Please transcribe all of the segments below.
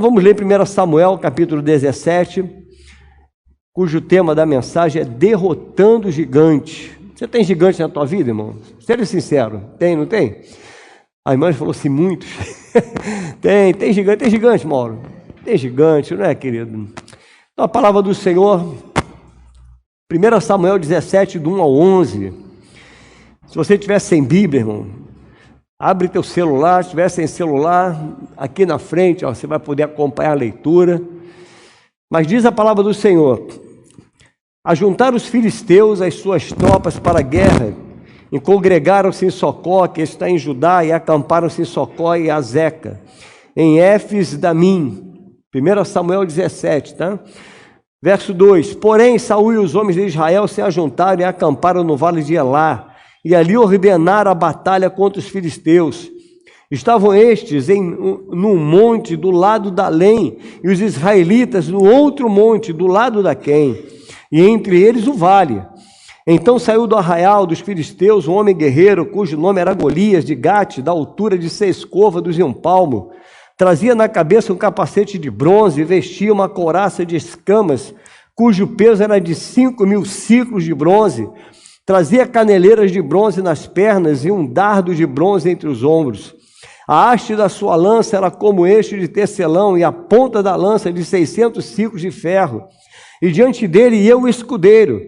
vamos ler 1 Samuel, capítulo 17, cujo tema da mensagem é derrotando o gigante. Você tem gigante na tua vida, irmão? Seja sincero, tem, não tem? A irmã falou assim, muitos. Tem gigante, Mauro. Tem gigante, não é, querido? Então, a palavra do Senhor, 1 Samuel 17, do 1 ao 11. Se você estiver sem Bíblia, irmão, abre teu celular. Se estiver sem celular, aqui na frente, ó, você vai poder acompanhar a leitura. Mas diz a palavra do Senhor: ajuntaram os filisteus as suas tropas para a guerra, e congregaram-se em Socó, que está em Judá, e acamparam-se em Socó e Azeca, em Éfes-Damim. 1 Samuel 17, tá? Verso 2: porém, Saul e os homens de Israel se ajuntaram e acamparam no vale de Elá, e ali ordenaram a batalha contra os filisteus. Estavam estes num monte do lado da Além, e os israelitas no outro monte do lado da Quém, e entre eles o vale. Então saiu do arraial dos filisteus um homem guerreiro, cujo nome era Golias, de Gate, da altura de 6 côvados e 1 palmo. Trazia na cabeça um capacete de bronze e vestia uma couraça de escamas, cujo peso era de 5.000 siclos de bronze. Trazia caneleiras de bronze nas pernas e um dardo de bronze entre os ombros. A haste da sua lança era como eixo de tecelão, e a ponta da lança de 600 siclos de ferro. E diante dele ia o escudeiro.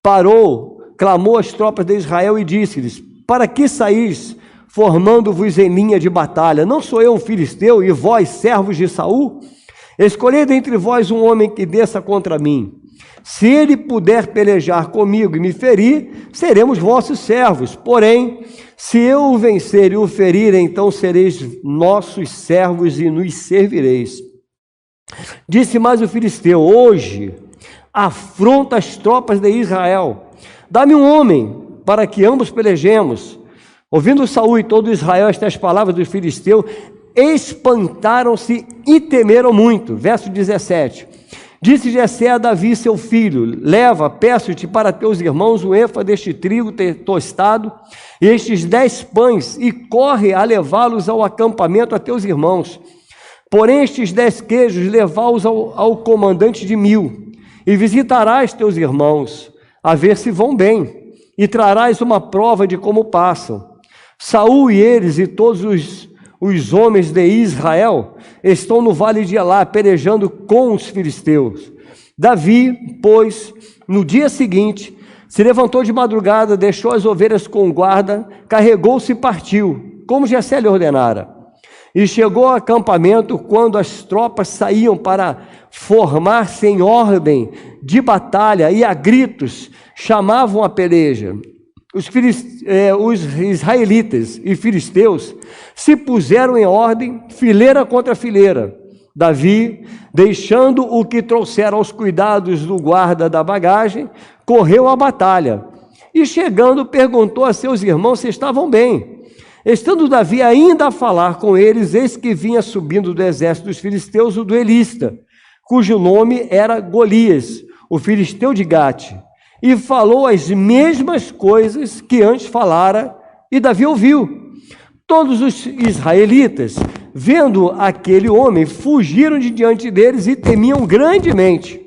Parou, clamou às tropas de Israel e disse-lhes: para que saís, formando-vos em linha de batalha? Não sou eu um filisteu, e vós, servos de Saul? Escolhei dentre vós um homem que desça contra mim. Se ele puder pelejar comigo e me ferir, seremos vossos servos. Porém, se eu o vencer e o ferir, então sereis nossos servos e nos servireis. Disse mais o filisteu: hoje afronta as tropas de Israel. Dá-me um homem para que ambos pelejemos. Ouvindo Saul e todo Israel estas palavras do filisteu, espantaram-se e temeram muito. Verso 17. Disse Jessé a Davi, seu filho: leva, peço-te, para teus irmãos um êfa deste trigo tostado e estes 10 pães, e corre a levá-los ao acampamento a teus irmãos. Porém estes 10 queijos levá-os ao comandante de 1000, e visitarás teus irmãos, a ver se vão bem, e trarás uma prova de como passam. Saul e eles e todos os homens de Israel estão no vale de Elá, pelejando com os filisteus. Davi, pois, no dia seguinte, se levantou de madrugada, deixou as ovelhas com guarda, carregou-se e partiu, como Jessé lhe ordenara. E chegou ao acampamento quando as tropas saíam para formar-se em ordem de batalha, e a gritos chamavam a peleja. Os israelitas e filisteus se puseram em ordem, fileira contra fileira. Davi, deixando o que trouxera aos cuidados do guarda da bagagem, correu à batalha. E chegando, perguntou a seus irmãos se estavam bem. Estando Davi ainda a falar com eles, eis que vinha subindo do exército dos filisteus o duelista, cujo nome era Golias, o filisteu de Gate. E falou as mesmas coisas que antes falara, e Davi ouviu. Todos os israelitas, vendo aquele homem, fugiram de diante deles e temiam grandemente.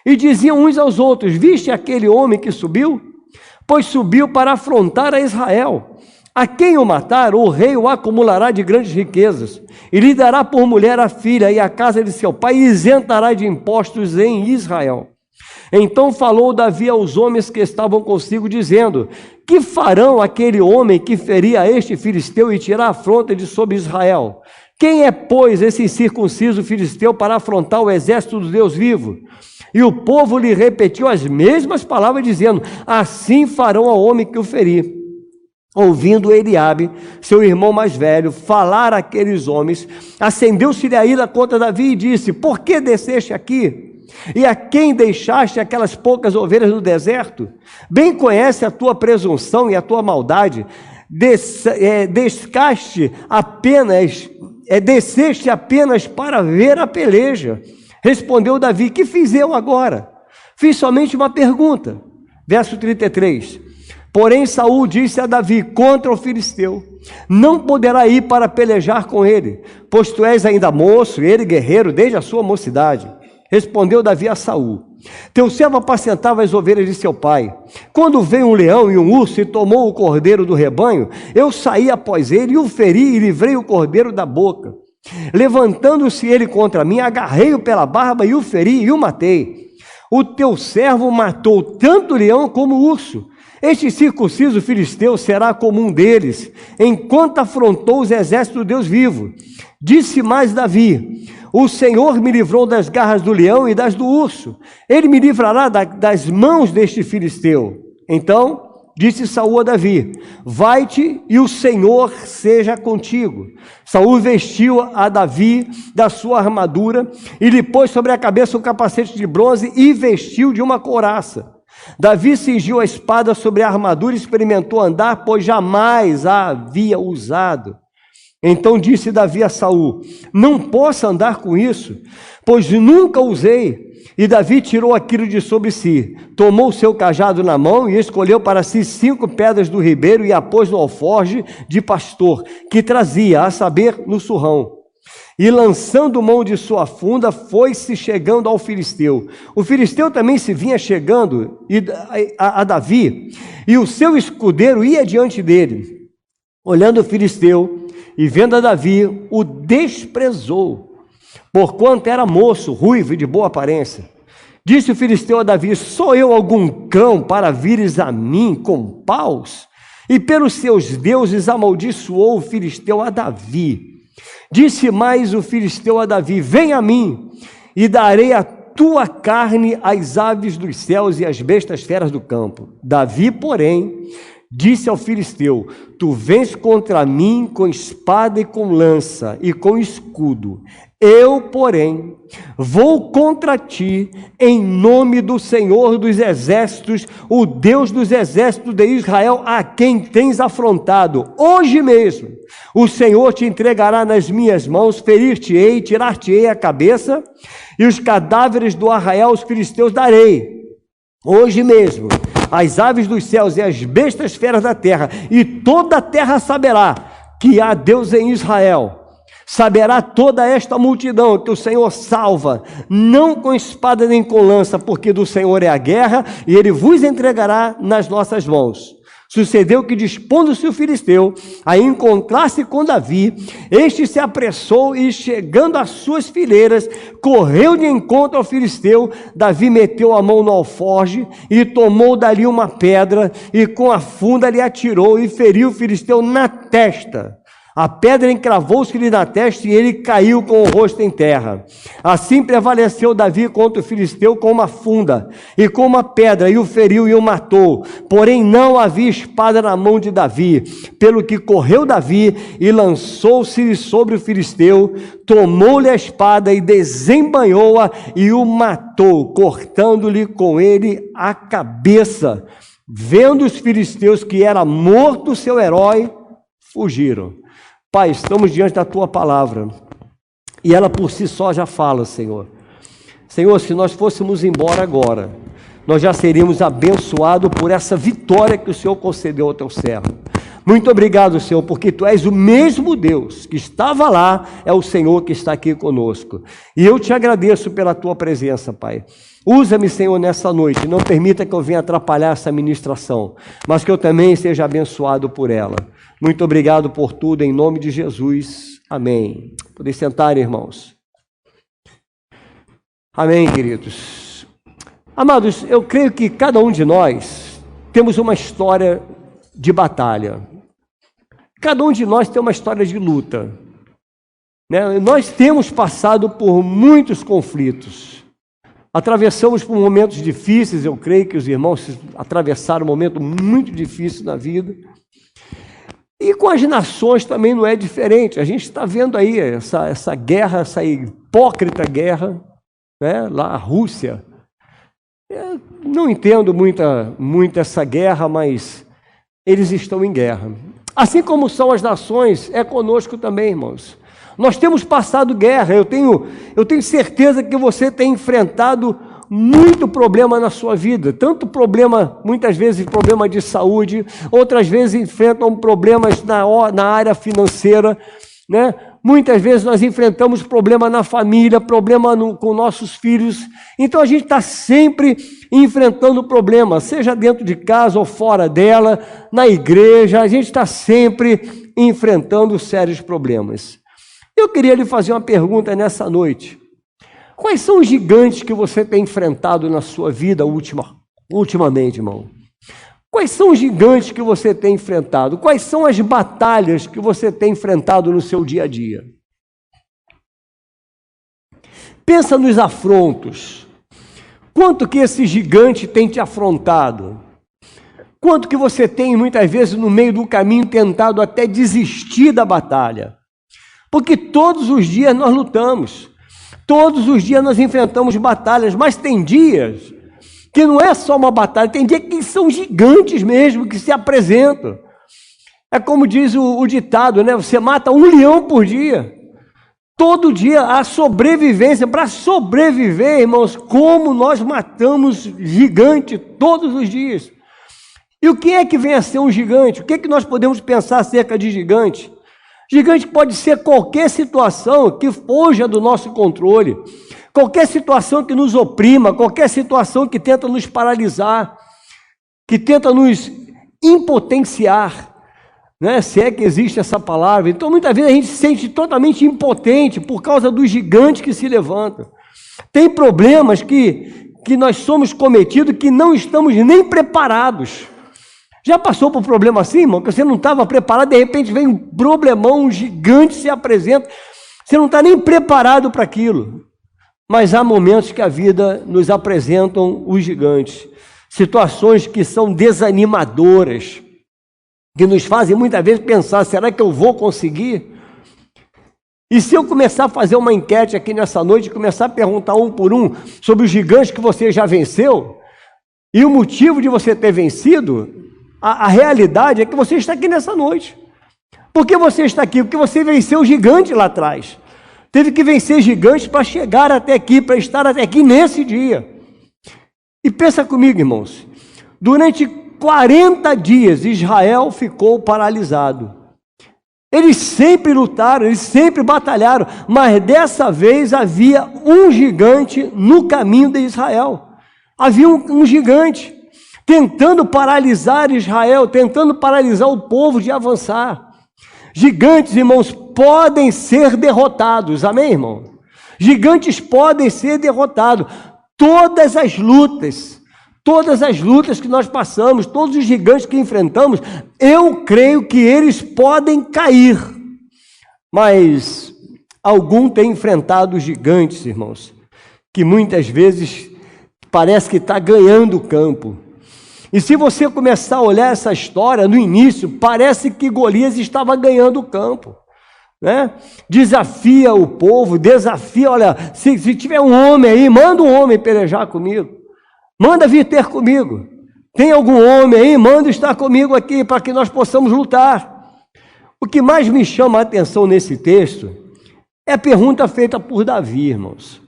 E diziam uns aos outros: viste aquele homem que subiu? Pois subiu para afrontar a Israel. A quem o matar, o rei o acumulará de grandes riquezas, e lhe dará por mulher a filha e a casa de seu pai, e isentará de impostos em Israel. Então falou Davi aos homens que estavam consigo, dizendo: que farão aquele homem que feria este filisteu e tirar a afronta de sobre Israel? Quem é, pois, esse incircunciso filisteu para afrontar o exército do Deus vivo? E o povo lhe repetiu as mesmas palavras, dizendo: assim farão ao homem que o ferir. Ouvindo Eliabe, seu irmão mais velho, falar àqueles homens, acendeu-se-lhe a ira contra Davi e disse: por que desceste aqui? E a quem deixaste aquelas poucas ovelhas no deserto? Bem conhece a tua presunção e a tua maldade. Desceste apenas, desceste apenas para ver a peleja. Respondeu Davi: que fiz eu agora? Fiz somente uma pergunta. Verso 33. Porém Saul disse a Davi contra o filisteu: não poderá ir para pelejar com ele, pois tu és ainda moço, e ele guerreiro desde a sua mocidade. Respondeu Davi a Saul: teu servo apacentava as ovelhas de seu pai. Quando veio um leão e um urso e tomou o cordeiro do rebanho, eu saí após ele e o feri e livrei o cordeiro da boca. Levantando-se ele contra mim, agarrei-o pela barba e o feri e o matei. O teu servo matou tanto o leão como o urso. Este circunciso filisteu será como um deles, enquanto afrontou os exércitos do Deus vivo. Disse mais Davi: o Senhor me livrou das garras do leão e das do urso. Ele me livrará das mãos deste filisteu. Então disse Saul a Davi: vai-te e o Senhor seja contigo. Saul vestiu a Davi da sua armadura e lhe pôs sobre a cabeça um capacete de bronze e vestiu de uma couraça. Davi cingiu a espada sobre a armadura e experimentou andar, pois jamais a havia usado. Então disse Davi a Saul: não posso andar com isso, pois nunca usei. E Davi tirou aquilo de sobre si, tomou o seu cajado na mão e escolheu para si 5 pedras do ribeiro e a pôs no alforje de pastor, que trazia, a saber, no surrão. E lançando mão de sua funda, foi-se chegando ao filisteu. O filisteu também se vinha chegando a Davi, e o seu escudeiro ia diante dele. Olhando o filisteu e vendo a Davi, o desprezou, porquanto era moço, ruivo e de boa aparência. Disse o filisteu a Davi: sou eu algum cão para vires a mim com paus? E pelos seus deuses amaldiçoou o filisteu a Davi. Disse mais o filisteu a Davi: vem a mim, e darei a tua carne às aves dos céus e às bestas feras do campo. Davi, porém, disse ao filisteu: tu vens contra mim com espada e com lança e com escudo. Eu, porém, vou contra ti em nome do Senhor dos exércitos, o Deus dos exércitos de Israel, a quem tens afrontado. Hoje mesmo o Senhor te entregará nas minhas mãos, ferir-te-ei, tirar-te-ei a cabeça, e os cadáveres do arraial aos filisteus darei. Hoje mesmo as aves dos céus e as bestas feras da terra, e toda a terra saberá que há Deus em Israel. Saberá toda esta multidão que o Senhor salva, não com espada nem com lança, porque do Senhor é a guerra, e ele vos entregará nas nossas mãos. Sucedeu que, dispondo-se o filisteu a encontrar-se com Davi, este se apressou e, chegando às suas fileiras, correu de encontro ao filisteu. Davi meteu a mão no alforje e tomou dali uma pedra, e com a funda lhe atirou e feriu o filisteu na testa. A pedra encravou-se-lhe na testa e ele caiu com o rosto em terra. Assim prevaleceu Davi contra o filisteu com uma funda e com uma pedra, e o feriu e o matou. Porém não havia espada na mão de Davi, pelo que correu Davi e lançou-se sobre o filisteu, tomou-lhe a espada e desembanhou-a e o matou, cortando-lhe com ele a cabeça. Vendo os filisteus que era morto o seu herói, fugiram. Pai, estamos diante da Tua palavra, e ela por si só já fala, Senhor. Senhor, se nós fôssemos embora agora, nós já seríamos abençoados por essa vitória que o Senhor concedeu ao Teu servo. Muito obrigado, Senhor, porque Tu és o mesmo Deus que estava lá, é o Senhor que está aqui conosco. E eu te agradeço pela Tua presença, Pai. Usa-me, Senhor, nessa noite, não permita que eu venha atrapalhar essa ministração, mas que eu também seja abençoado por ela. Muito obrigado por tudo, em nome de Jesus. Amém. Podem sentar, irmãos. Amém, queridos. Amados, eu creio que cada um de nós temos uma história de batalha. Cada um de nós tem uma história de luta, né? Nós temos passado por muitos conflitos. Atravessamos por momentos difíceis, eu creio que os irmãos atravessaram um momento muito difícil na vida. E com as nações também não é diferente. A gente está vendo aí essa guerra, essa hipócrita guerra, né? Lá a Rússia. Eu não entendo muito essa guerra, mas eles estão em guerra. Assim como são as nações, é conosco também, irmãos. Nós temos passado guerra. Eu tenho certeza que você tem enfrentado muito problema na sua vida, tanto problema, muitas vezes problema de saúde, outras vezes enfrentam problemas na área financeira, né? Muitas vezes nós enfrentamos problema na família, problema com nossos filhos. Então a gente está sempre enfrentando problema, seja dentro de casa ou fora dela, na igreja, a gente está sempre enfrentando sérios problemas. Eu queria lhe fazer uma pergunta nessa noite. Quais são os gigantes que você tem enfrentado na sua vida ultimamente, irmão? Quais são os gigantes que você tem enfrentado? Quais são as batalhas que você tem enfrentado no seu dia a dia? Pensa nos afrontos. Quanto que esse gigante tem te afrontado? Quanto que você tem, muitas vezes, no meio do caminho, tentado até desistir da batalha? Porque todos os dias nós lutamos. Todos os dias nós enfrentamos batalhas, mas tem dias que não é só uma batalha, tem dias que são gigantes mesmo, que se apresentam. É como diz o ditado, né? Você mata um leão por dia. Todo dia a sobrevivência, para sobreviver, irmãos, como nós matamos gigante todos os dias. E o que é que vem a ser um gigante? O que é que nós podemos pensar acerca de gigante? Gigante pode ser qualquer situação que fuja do nosso controle, qualquer situação que nos oprima, qualquer situação que tenta nos paralisar, que tenta nos impotenciar, né? Se é que existe essa palavra. Então, muitas vezes a gente se sente totalmente impotente por causa dos gigantes que se levantam. Tem problemas que nós somos cometidos que não estamos nem preparados. Já passou por um problema assim, irmão, que você não estava preparado, de repente vem um problemão, um gigante se apresenta, você não está nem preparado para aquilo. Mas há momentos que a vida nos apresentam os gigantes, situações que são desanimadoras, que nos fazem muitas vezes pensar, será que eu vou conseguir? E se eu começar a fazer uma enquete aqui nessa noite, começar a perguntar um por um sobre os gigantes que você já venceu, e o motivo de você ter vencido, a realidade é que você está aqui nessa noite. Por que você está aqui? Porque você venceu o gigante lá atrás. Teve que vencer gigantes para chegar até aqui, para estar até aqui nesse dia. E pensa comigo, irmãos. Durante 40 dias, Israel ficou paralisado. Eles sempre lutaram, eles sempre batalharam, mas dessa vez havia um gigante no caminho de Israel. Havia um gigante tentando paralisar Israel, tentando paralisar o povo de avançar. Gigantes, irmãos, podem ser derrotados, amém, irmão? Gigantes podem ser derrotados. Todas as lutas que nós passamos, todos os gigantes que enfrentamos, eu creio que eles podem cair. Mas algum tem enfrentado gigantes, irmãos, que muitas vezes parece que está ganhando o campo. E se você começar a olhar essa história, no início, parece que Golias estava ganhando o campo, né? Desafia o povo, olha, se tiver um homem aí, manda um homem pelejar comigo, manda vir ter comigo, tem algum homem aí, manda estar comigo aqui, para que nós possamos lutar. O que mais me chama a atenção nesse texto é a pergunta feita por Davi, irmãos.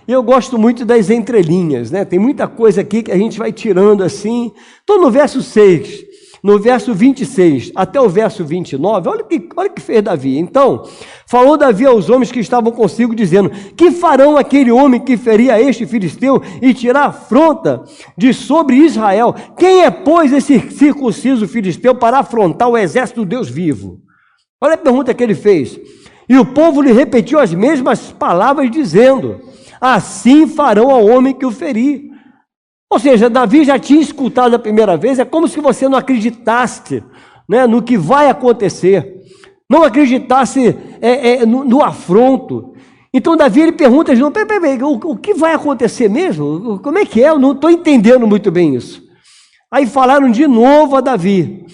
Eu gosto muito das entrelinhas, né? Tem muita coisa aqui que a gente vai tirando assim. Então, no verso 6, no verso 26 até o verso 29, olha o que fez Davi. Então, falou Davi aos homens que estavam consigo, dizendo: que farão aquele homem que feria este filisteu e tirar afronta de sobre Israel? Quem é, pois, esse circunciso filisteu para afrontar o exército do Deus vivo? Olha a pergunta que ele fez. E o povo lhe repetiu as mesmas palavras, dizendo: assim farão ao homem que o ferir. Ou seja, Davi já tinha escutado a primeira vez, é como se você não acreditasse, né, no que vai acontecer, não acreditasse no afronto. Então Davi ele pergunta de novo: peraí, o que vai acontecer mesmo? Como é que é? Eu não estou entendendo muito bem isso. Aí falaram de novo a Davi.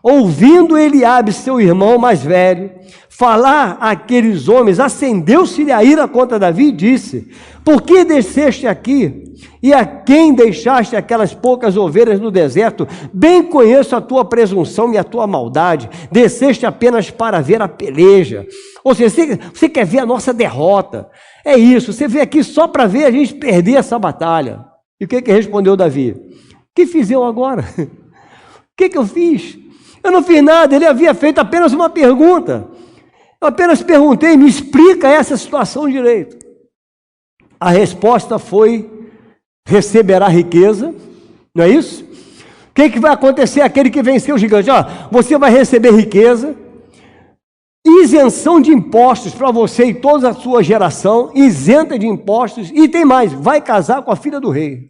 Ouvindo Eliabe, seu irmão mais velho, falar àqueles homens, acendeu-se-lhe a ira contra Davi e disse: por que desceste aqui? E a quem deixaste aquelas poucas ovelhas no deserto? Bem conheço a tua presunção e a tua maldade. Desceste apenas para ver a peleja. Ou seja, você quer ver a nossa derrota. É isso, você veio aqui só para ver a gente perder essa batalha. E o que respondeu Davi? O que fiz eu agora? O que eu fiz? Eu não fiz nada, ele havia feito apenas uma pergunta. Eu apenas perguntei, me explica essa situação direito. A resposta foi, receberá riqueza, não é isso? O que vai acontecer aquele que venceu o gigante? Você vai receber riqueza, isenção de impostos para você e toda a sua geração, isenta de impostos, e tem mais, vai casar com a filha do rei.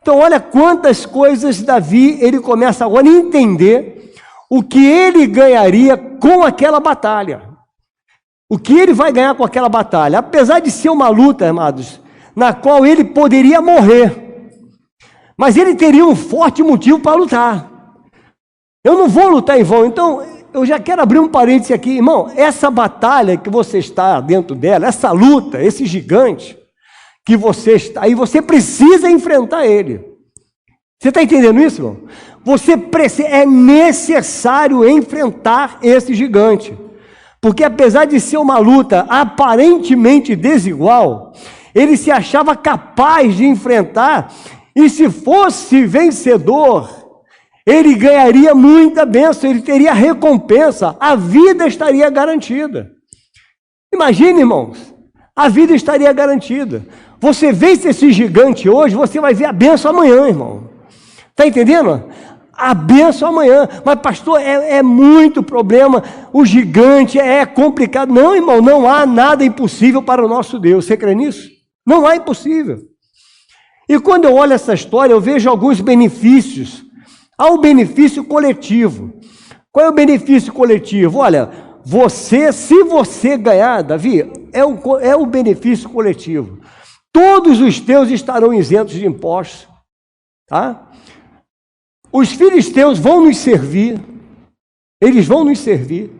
Então olha quantas coisas Davi, ele começa agora a entender o que ele ganharia com aquela batalha. O que ele vai ganhar com aquela batalha? Apesar de ser uma luta, amados, na qual ele poderia morrer, mas ele teria um forte motivo para lutar. Eu não vou lutar em vão. Então, eu já quero abrir um parêntese aqui, irmão. Essa batalha que você está dentro dela, essa luta, esse gigante que você está aí, você precisa enfrentar ele. Você está entendendo isso, irmão? É necessário enfrentar esse gigante. Porque apesar de ser uma luta aparentemente desigual, ele se achava capaz de enfrentar, e se fosse vencedor, ele ganharia muita bênção, ele teria recompensa, a vida estaria garantida. Imagine, irmãos, a vida estaria garantida. Você vence esse gigante hoje, você vai ver a bênção amanhã, irmão. Está entendendo? A bênção amanhã. Mas pastor, é muito problema, o gigante é complicado. Não, irmão, não há nada impossível para o nosso Deus. Você crê nisso? Não há impossível. E quando eu olho essa história, eu vejo alguns benefícios. Há o benefício coletivo. Qual é o benefício coletivo? Olha, se você ganhar, Davi, é o benefício coletivo. Todos os teus estarão isentos de impostos, tá? Os filisteus vão nos servir, eles vão nos servir.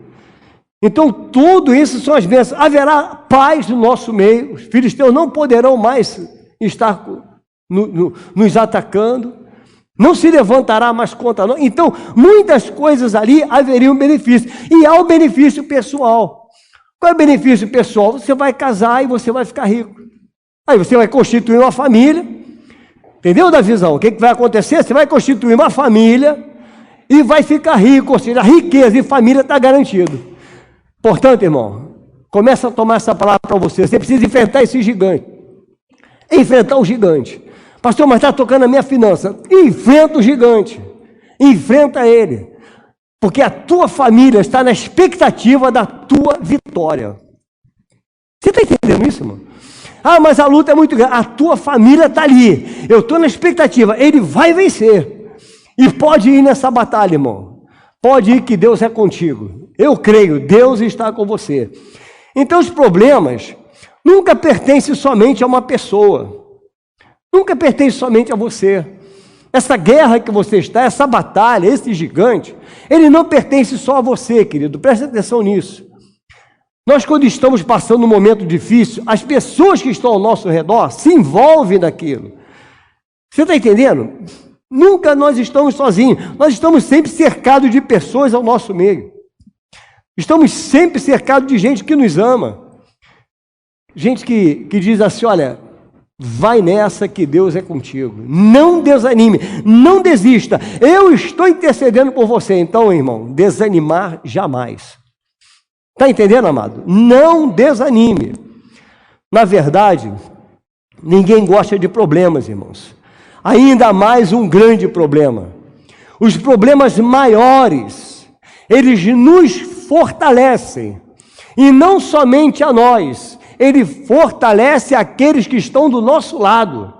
Então, tudo isso são as bênçãos. Haverá paz no nosso meio, os filisteus não poderão mais estar nos atacando, não se levantará mais contra nós. Então, muitas coisas ali haveriam benefício. E há o benefício pessoal. Qual é o benefício pessoal? Você vai casar e você vai ficar rico. Aí você vai constituir uma família. Entendeu, Davizão? O que vai acontecer? Você vai constituir uma família e vai ficar rico, ou seja, a riqueza e família está garantido. Portanto, irmão, começa a tomar essa palavra para você. Você precisa enfrentar esse gigante. Enfrentar o gigante. Pastor, mas está tocando a minha finança. Enfrenta o gigante. Enfrenta ele. Porque a tua família está na expectativa da tua vitória. Você está entendendo isso, irmão? Mas a luta é muito grande. A tua família está ali. Eu estou na expectativa. Ele vai vencer. E pode ir nessa batalha, irmão. Pode ir que Deus é contigo. Eu creio, Deus está com você. Então os problemas nunca pertencem somente a uma pessoa. Nunca pertence somente a você. Essa guerra que você está, essa batalha, esse gigante, ele não pertence só a você, querido. Preste atenção nisso. Nós, quando estamos passando um momento difícil, as pessoas que estão ao nosso redor se envolvem naquilo. Você está entendendo? Nunca nós estamos sozinhos. Nós estamos sempre cercados de pessoas ao nosso meio. Estamos sempre cercados de gente que nos ama. Gente que diz assim, olha, vai nessa que Deus é contigo. Não desanime, não desista. Eu estou intercedendo por você. Então, irmão, desanimar jamais. Está entendendo, amado? Não desanime. Na verdade, ninguém gosta de problemas, irmãos. Ainda mais um grande problema. Os problemas maiores, eles nos fortalecem. E não somente a nós. Ele fortalece aqueles que estão do nosso lado.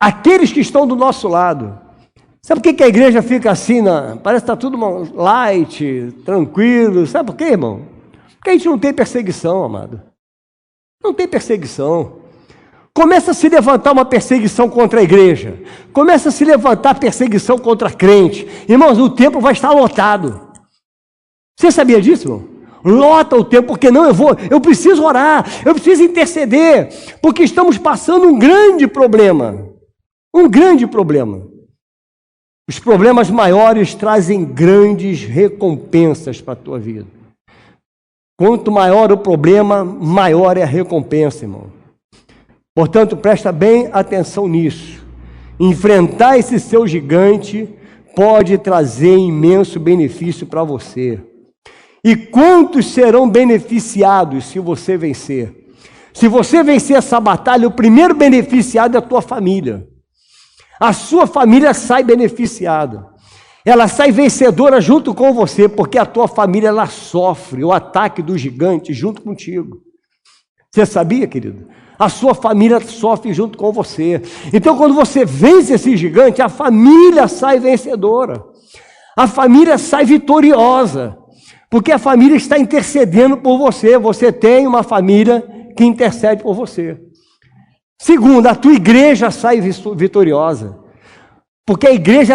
Aqueles que estão do nosso lado. Sabe por que a igreja fica assim? Parece que está tudo light, tranquilo. Sabe por quê, irmão? Porque a gente não tem perseguição, amado. Não tem perseguição. Começa a se levantar uma perseguição contra a igreja. Começa a se levantar perseguição contra crente. Irmãos, o templo vai estar lotado. Você sabia disso, irmão? lota o tempo, porque não, eu preciso orar, eu preciso interceder, porque estamos passando um grande problema. Um grande problema. Os problemas maiores trazem grandes recompensas para a tua vida. Quanto maior o problema, maior é a recompensa, irmão. Portanto, presta bem atenção nisso. Enfrentar esse seu gigante pode trazer imenso benefício para você. E quantos serão beneficiados se você vencer? Se você vencer essa batalha, o primeiro beneficiado é a tua família. A sua família sai beneficiada. Ela sai vencedora junto com você, porque a tua família ela sofre o ataque do gigante junto contigo. Você sabia, querido? A sua família sofre junto com você. Então, quando você vence esse gigante, a família sai vencedora. A família sai vitoriosa. Porque a família está intercedendo por você. Você tem uma família que intercede por você. Segundo, a tua igreja sai vitoriosa. Porque a igreja,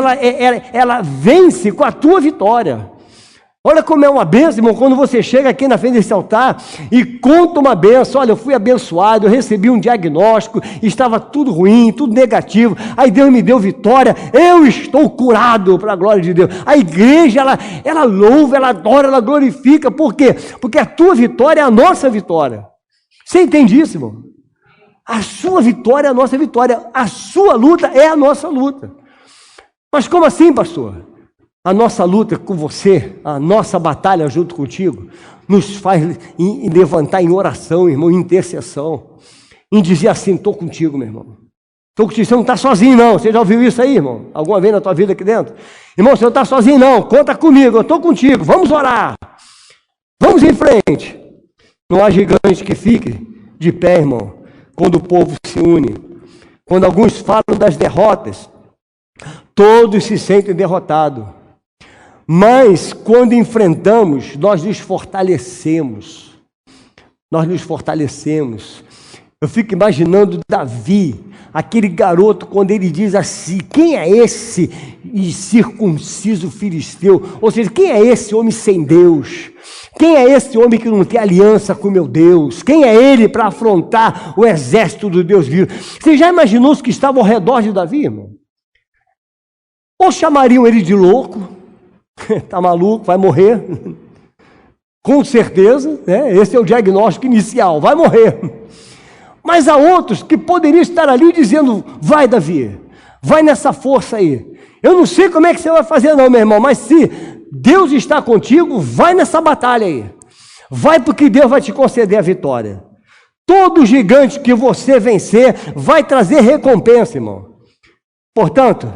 ela vence com a tua vitória. Olha como é uma bênção, irmão, quando você chega aqui na frente desse altar e conta uma bênção. Olha, eu fui abençoado, eu recebi um diagnóstico, estava tudo ruim, tudo negativo. Aí Deus me deu vitória, eu estou curado para a glória de Deus. A igreja, ela louva, ela adora, ela glorifica. Por quê? Porque a tua vitória é a nossa vitória. Você entende isso, irmão? A sua vitória é a nossa vitória, a sua luta é a nossa luta. Mas como assim, pastor? A nossa luta com você, a nossa batalha junto contigo, nos faz levantar em oração, irmão, em intercessão, em dizer assim, estou contigo, meu irmão. Estou contigo, você não está sozinho não. Você já ouviu isso aí, irmão? Alguma vez na tua vida aqui dentro? Irmão, você não está sozinho não, conta comigo, eu estou contigo, vamos orar. Vamos em frente. Não há gigante que fique de pé, irmão, quando o povo se une. Quando alguns falam das derrotas, todos se sentem derrotados. Mas quando enfrentamos, nós nos fortalecemos. Nós nos fortalecemos. Eu fico imaginando Davi, aquele garoto, quando ele diz assim, quem é esse incircunciso filisteu? Ou seja, quem é esse homem sem Deus? Quem é esse homem que não tem aliança com meu Deus? Quem é ele para afrontar o exército do Deus vivo? Você já imaginou os que estavam ao redor de Davi, irmão? Ou chamariam ele de louco? Está maluco, vai morrer. Com certeza, né? Esse é o diagnóstico inicial, vai morrer. Mas há outros que poderiam estar ali dizendo, vai Davi, vai nessa força aí. Eu não sei como é que você vai fazer não, meu irmão, mas se Deus está contigo, vai nessa batalha aí. Vai porque Deus vai te conceder a vitória. Todo gigante que você vencer vai trazer recompensa, irmão. Portanto,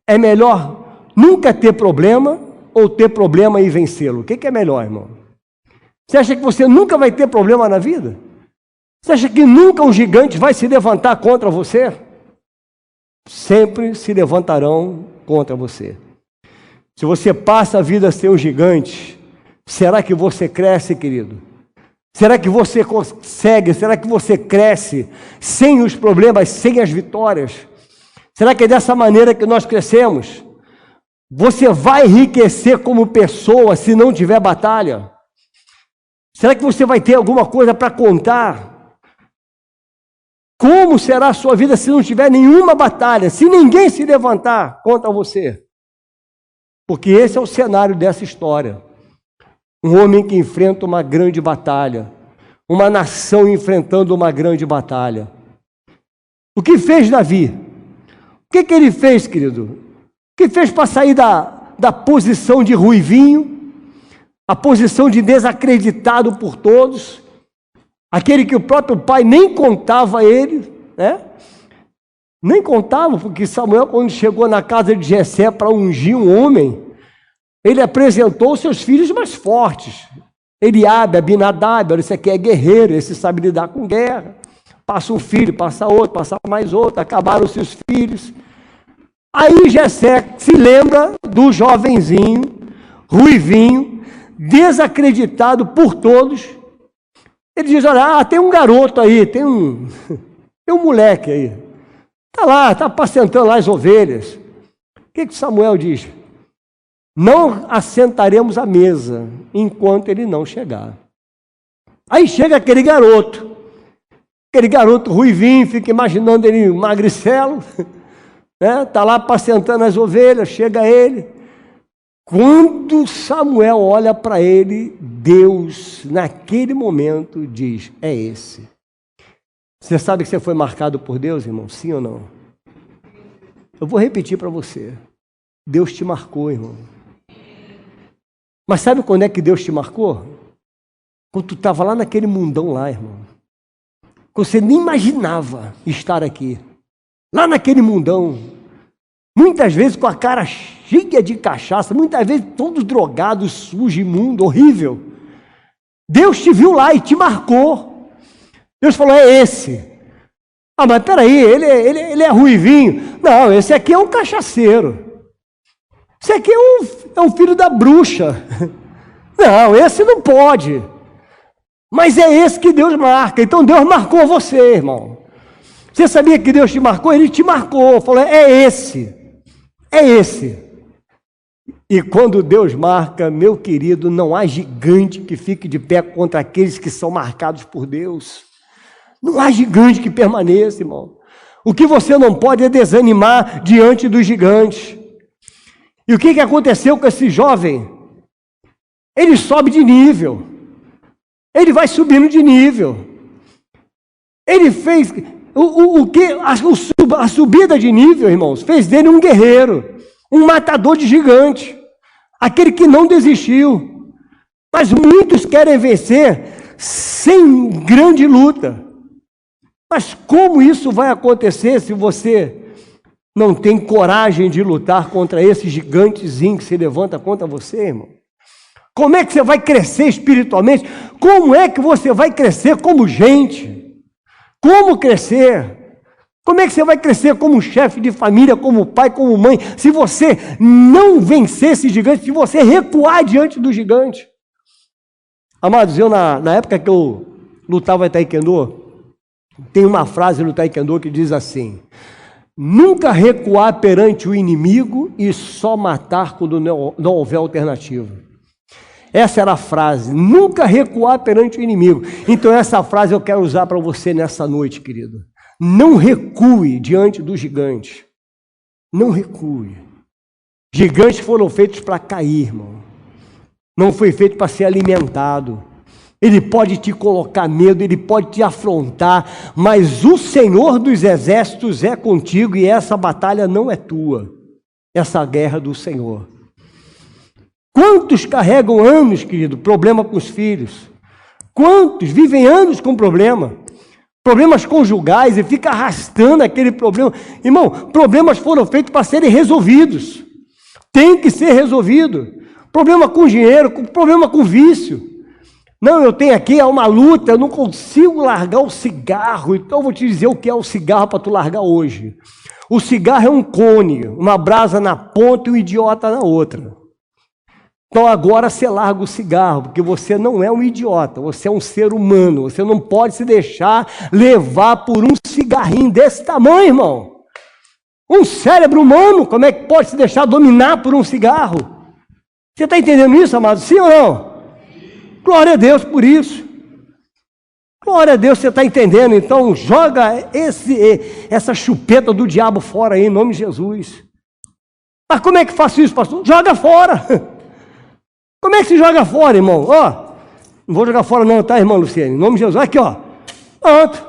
é melhor nunca ter problema ou ter problema e vencê-lo. O que é melhor, irmão? Você acha que você nunca vai ter problema na vida? Você acha que nunca um gigante vai se levantar contra você? Sempre se levantarão contra você. Se você passa a vida a ser um gigante, será que você cresce, querido? Será que você consegue? Será que você cresce sem os problemas, sem as vitórias? Será que é dessa maneira que nós crescemos? Você vai enriquecer como pessoa se não tiver batalha? Será que você vai ter alguma coisa para contar? Como será a sua vida se não tiver nenhuma batalha? Se ninguém se levantar contra você? Porque esse é o cenário dessa história. Um homem que enfrenta uma grande batalha. Uma nação enfrentando uma grande batalha. O que fez Davi? O que ele fez, querido? O que fez para sair da posição de ruivinho, a posição de desacreditado por todos, aquele que o próprio pai nem contava a ele, né? Nem contava, porque Samuel, quando chegou na casa de Jessé para ungir um homem, ele apresentou seus filhos mais fortes. Eliabe, Abinadab, esse aqui é guerreiro, esse sabe lidar com guerra. Passa um filho, passa outro, passa mais outro, acabaram seus filhos. Aí Jessé se lembra do jovenzinho, ruivinho, desacreditado por todos. Ele diz, olha, tem um garoto aí, tem um moleque aí. Está lá, está apacentando lá as ovelhas. O que Samuel diz? Não assentaremos à mesa enquanto ele não chegar. Aí chega aquele garoto ruivinho, fica imaginando ele magricelo, né? Tá lá apacentando as ovelhas, chega ele. Quando Samuel olha para ele, Deus, naquele momento, diz: é esse. Você sabe que você foi marcado por Deus, irmão? Sim ou não? Eu vou repetir para você. Deus te marcou, irmão. Mas sabe quando é que Deus te marcou? Quando tu estava lá naquele mundão lá, irmão. Quando você nem imaginava estar aqui. Lá naquele mundão. Muitas vezes com a cara cheia de cachaça, muitas vezes todo drogado, sujo, imundo, horrível. Deus te viu lá e te marcou. Deus falou: é esse. Ah, mas peraí, ele é ruivinho. Não, esse aqui é um cachaceiro. Esse aqui é um filho da bruxa. Não, esse não pode. Mas é esse que Deus marca. Então Deus marcou você, irmão. Você sabia que Deus te marcou? Ele te marcou. Falou: é esse. É esse. E quando Deus marca, meu querido, não há gigante que fique de pé contra aqueles que são marcados por Deus. Não há gigante que permaneça, irmão. O que você não pode é desanimar diante dos gigantes. E o que aconteceu com esse jovem? Ele sobe de nível. Ele vai subindo de nível. Ele fez... A subida de nível, irmãos, fez dele um guerreiro, um matador de gigante, aquele que não desistiu. Mas muitos querem vencer sem grande luta. Mas como isso vai acontecer se você não tem coragem de lutar contra esse gigantezinho que se levanta contra você, irmão? Como é que você vai crescer espiritualmente? Como é que você vai crescer como gente? Como crescer? Como é que você vai crescer como chefe de família, como pai, como mãe, se você não vencer esse gigante, se você recuar diante do gigante? Amados, eu na época que eu lutava taekwondo, tem uma frase no taekwondo que diz assim: nunca recuar perante o inimigo e só matar quando não houver alternativa. Essa era a frase, nunca recuar perante o inimigo. Então essa frase eu quero usar para você nessa noite, querido. Não recue diante do gigante. Não recue. Gigantes foram feitos para cair, irmão. Não foi feito para ser alimentado. Ele pode te colocar medo, ele pode te afrontar, mas o Senhor dos exércitos é contigo e essa batalha não é tua. Essa guerra é do Senhor. Quantos carregam anos, querido, problema com os filhos? Quantos vivem anos com problemas conjugais e fica arrastando aquele problema? Irmão, problemas foram feitos para serem resolvidos. Tem que ser resolvido. Problema com dinheiro, problema com vício. Não, eu tenho aqui uma luta, eu não consigo largar o cigarro, então eu vou te dizer o que é o cigarro para tu largar hoje. O cigarro é um cone, uma brasa na ponta e um idiota na outra. Então agora você larga o cigarro, porque você não é um idiota, você é um ser humano, você não pode se deixar levar por um cigarrinho desse tamanho, irmão. Um cérebro humano, como é que pode se deixar dominar por um cigarro? Você está entendendo isso, amado? Sim ou não? Glória a Deus por isso. Glória a Deus, você está entendendo? Então joga essa chupeta do diabo fora aí, em nome de Jesus. Mas como é que faço isso, pastor? Joga fora. Como é que se joga fora, irmão? Ó, não vou jogar fora não, tá, irmão Luciano? Em nome de Jesus. Aqui, ó. Pronto.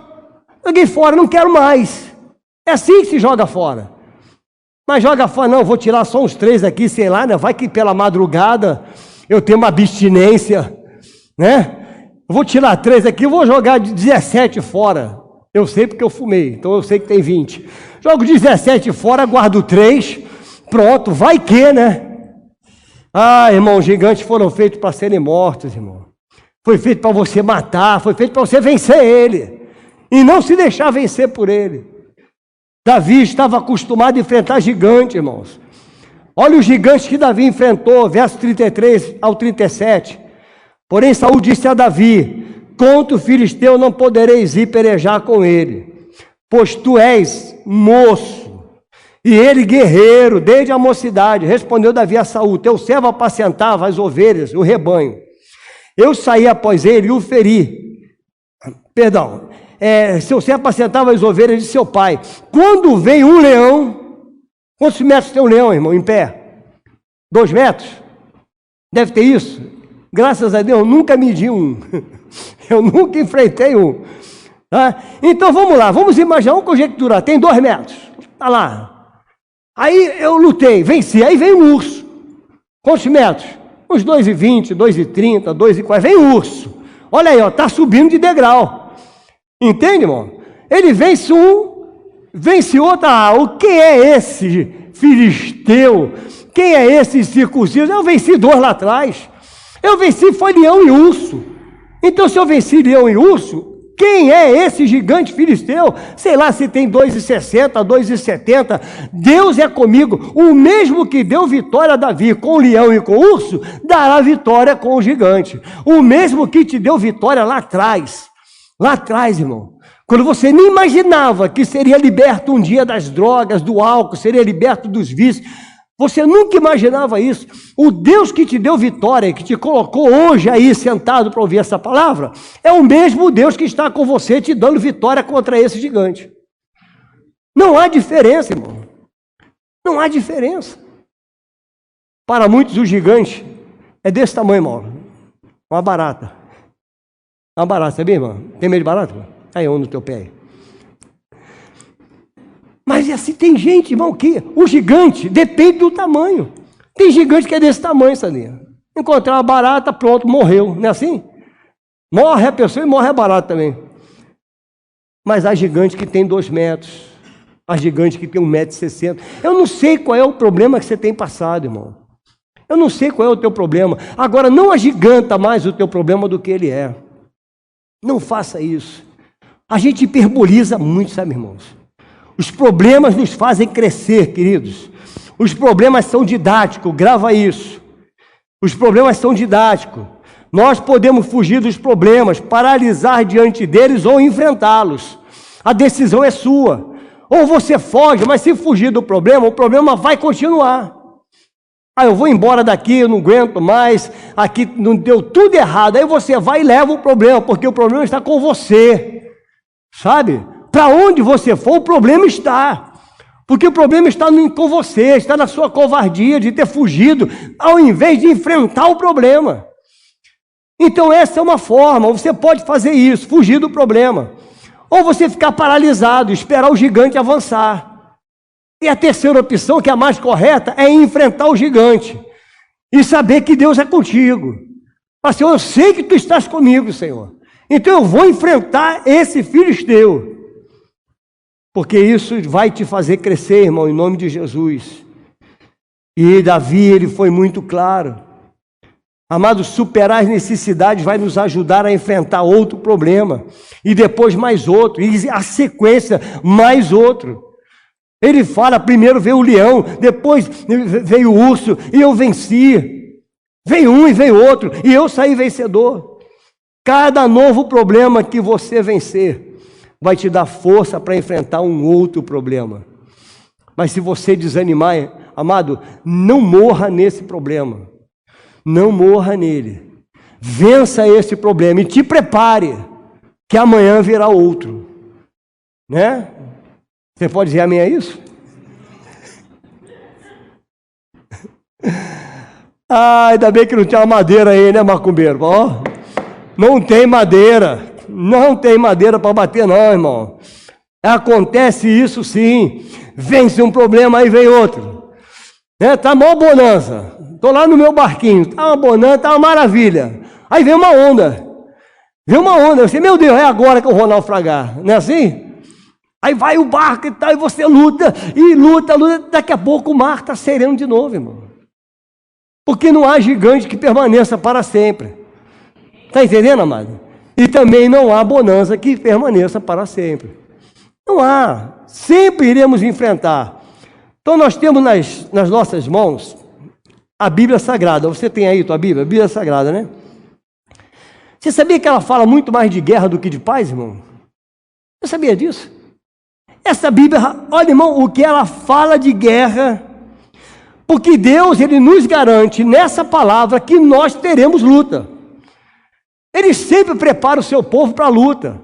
Joguei fora, não quero mais. É assim que se joga fora. Mas joga fora, não, vou tirar só uns 3 aqui, sei lá, né? Vai que pela madrugada eu tenho uma abstinência, né? Eu vou tirar 3 aqui, vou jogar 17 fora. Eu sei porque eu fumei, então eu sei que tem 20. Jogo 17 fora, guardo 3, pronto, vai que, né? Ah, irmão, gigantes foram feitos para serem mortos, irmão. Foi feito para você matar, foi feito para você vencer ele. E não se deixar vencer por ele. Davi estava acostumado a enfrentar gigantes, irmãos. Olha os gigantes que Davi enfrentou, verso 33 ao 37. Porém, Saul disse a Davi: contra o filisteu não podereis ir pelejar com ele, pois tu és moço, e ele guerreiro, desde a mocidade. Respondeu Davi a Saul: teu servo apacentava as ovelhas, o rebanho. Eu saí após ele e o feri, Perdão. Seu servo apacentava as ovelhas de seu pai. Quando vem um leão, quantos metros tem um leão, irmão, em pé? 2 metros? Deve ter isso. Graças a Deus, eu nunca medi um. Eu nunca enfrentei um. Tá? Então vamos lá, vamos imaginar, vamos conjecturar, tem 2 metros. Tá lá. Aí eu lutei, venci. Aí vem um urso. Quantos metros? Uns 2,20, 2,30, 2,40. Vem um urso. Olha aí, ó, tá subindo de degrau. Entende, irmão? Ele vence um, vence outro. O que é esse filisteu? Quem é esse circunciso? Eu venci 2 lá atrás. Eu venci foi leão e urso. Então, se eu venci leão e urso, quem é esse gigante filisteu? Sei lá se tem 2,60, 2,70. Deus é comigo. O mesmo que deu vitória a Davi com o leão e com o urso, dará vitória com o gigante. O mesmo que te deu vitória lá atrás. Lá atrás, irmão, quando você nem imaginava que seria liberto um dia das drogas, do álcool, seria liberto dos vícios, você nunca imaginava isso. O Deus que te deu vitória, que te colocou hoje aí sentado para ouvir essa palavra, é o mesmo Deus que está com você te dando vitória contra esse gigante. Não há diferença, irmão. Não há diferença. Para muitos o gigante é desse tamanho, irmão. Uma barata. Uma barata, sabia, irmão? Tem medo de barata? Aí, onde no teu pé aí. Mas assim, tem gente, irmão, que o gigante depende do tamanho. Tem gigante que é desse tamanho, sabia? Encontrar uma barata, pronto, morreu. Não é assim? Morre a pessoa e morre a barata também. Mas há gigante que tem 2 metros. Há gigante que tem 1,60 m. Eu não sei qual é o problema que você tem passado, irmão. Eu não sei qual é o teu problema. Agora, não agiganta mais o teu problema do que ele é. Não faça isso. A gente hiperboliza muito, sabe, irmãos? Os problemas nos fazem crescer, queridos. Os problemas são didáticos, grava isso. Os problemas são didáticos. Nós podemos fugir dos problemas, paralisar diante deles ou enfrentá-los. A decisão é sua. Ou você foge, mas se fugir do problema, o problema vai continuar. Eu vou embora daqui, eu não aguento mais, aqui não deu tudo errado. Aí você vai e leva o problema, porque o problema está com você. Sabe? Para onde você for, o problema está. Porque o problema está com você, está na sua covardia de ter fugido, ao invés de enfrentar o problema. Então essa é uma forma, você pode fazer isso, fugir do problema. Ou você ficar paralisado, esperar o gigante avançar. E a terceira opção, que é a mais correta, é enfrentar o gigante. E saber que Deus é contigo. Assim, eu sei que tu estás comigo, Senhor. Então eu vou enfrentar esse filisteu. Porque isso vai te fazer crescer, irmão, em nome de Jesus. E Davi, ele foi muito claro. Amado, superar as necessidades vai nos ajudar a enfrentar outro problema. E depois mais outro. E a sequência, mais outro. Ele fala, primeiro veio o leão, depois veio o urso, e eu venci. Veio um e veio outro, e eu saí vencedor. Cada novo problema que você vencer, vai te dar força para enfrentar um outro problema. Mas se você desanimar, amado, não morra nesse problema. Não morra nele. Vença esse problema e te prepare, que amanhã virá outro. Né? Você pode dizer amém a isso? Ainda bem que não tem uma madeira aí, né, macumbeiro? Ó, não tem madeira. Não tem madeira para bater não, irmão. Acontece isso sim. Vence um problema, aí vem outro. Tá mó bonança. Estou lá no meu barquinho. Tá uma bonança, tá uma maravilha. Aí vem uma onda. Vem uma onda. Você, meu Deus, é agora que eu vou naufragar. Não é assim? Aí vai o barco e tal, e você luta, e luta. Daqui a pouco o mar está sereno de novo, irmão. Porque não há gigante que permaneça para sempre. Está entendendo, amado? E também não há bonança que permaneça para sempre. Não há. Sempre iremos enfrentar. Então nós temos nas nossas mãos a Bíblia Sagrada. Você tem aí tua Bíblia? A Bíblia Sagrada, né? Você sabia que ela fala muito mais de guerra do que de paz, irmão? Você sabia disso? Essa Bíblia, olha, irmão, o que ela fala de guerra, porque Deus, Ele nos garante nessa palavra que nós teremos luta. Ele sempre prepara o seu povo para a luta.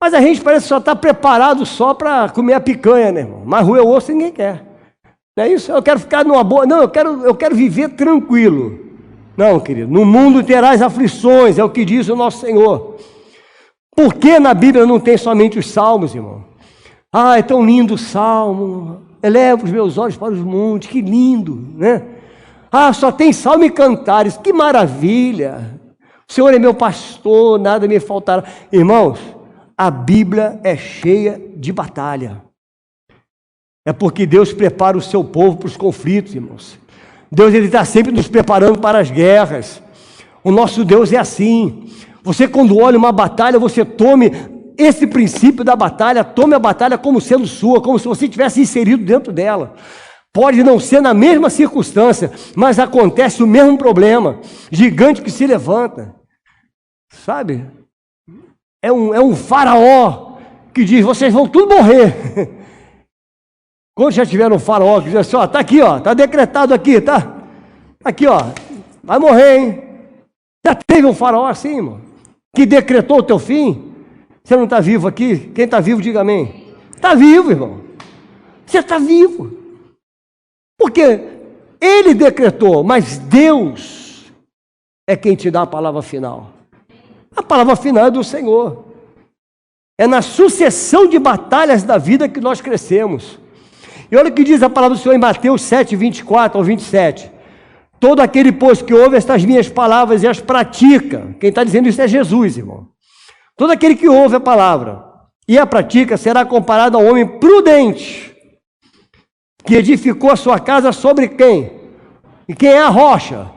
Mas a gente parece que só está preparado só para comer a picanha, né, irmão? Mas roer o osso ninguém quer. Não é isso? Eu quero ficar numa boa... Não, eu quero viver tranquilo. Não, querido, no mundo terás aflições, é o que diz o nosso Senhor. Por que na Bíblia não tem somente os salmos, irmão? Ah, é tão lindo o salmo. Elevo os meus olhos para os montes, que lindo, né? Ah, só tem salmo e cantares, que maravilha. O Senhor é meu pastor, nada me faltará. Irmãos, a Bíblia é cheia de batalha. É porque Deus prepara o seu povo para os conflitos, irmãos. Deus está sempre nos preparando para as guerras. O nosso Deus é assim. Você, quando olha uma batalha, você tome esse princípio da batalha, tome a batalha como sendo sua, como se você tivesse inserido dentro dela. Pode não ser na mesma circunstância, mas acontece o mesmo problema. Gigante que se levanta. Sabe? É um faraó que diz, vocês vão tudo morrer. Quando já tiveram um faraó que diz assim, ó, tá aqui, ó, tá decretado aqui, tá? Aqui, ó, vai morrer, hein? Já teve um faraó assim, irmão, que decretou o teu fim? Você não está vivo aqui? Quem está vivo, diga amém. Está vivo, irmão. Você está vivo. Porque ele decretou, mas Deus é quem te dá a palavra final. A palavra final é do Senhor. É na sucessão de batalhas da vida que nós crescemos. E olha o que diz a palavra do Senhor em Mateus 7, 24 ao 27. Todo aquele, pois, que ouve estas minhas palavras e as pratica, quem está dizendo isso é Jesus, irmão. Todo aquele que ouve a palavra e a pratica será comparado ao homem prudente, que edificou a sua casa sobre quem? E quem é a rocha?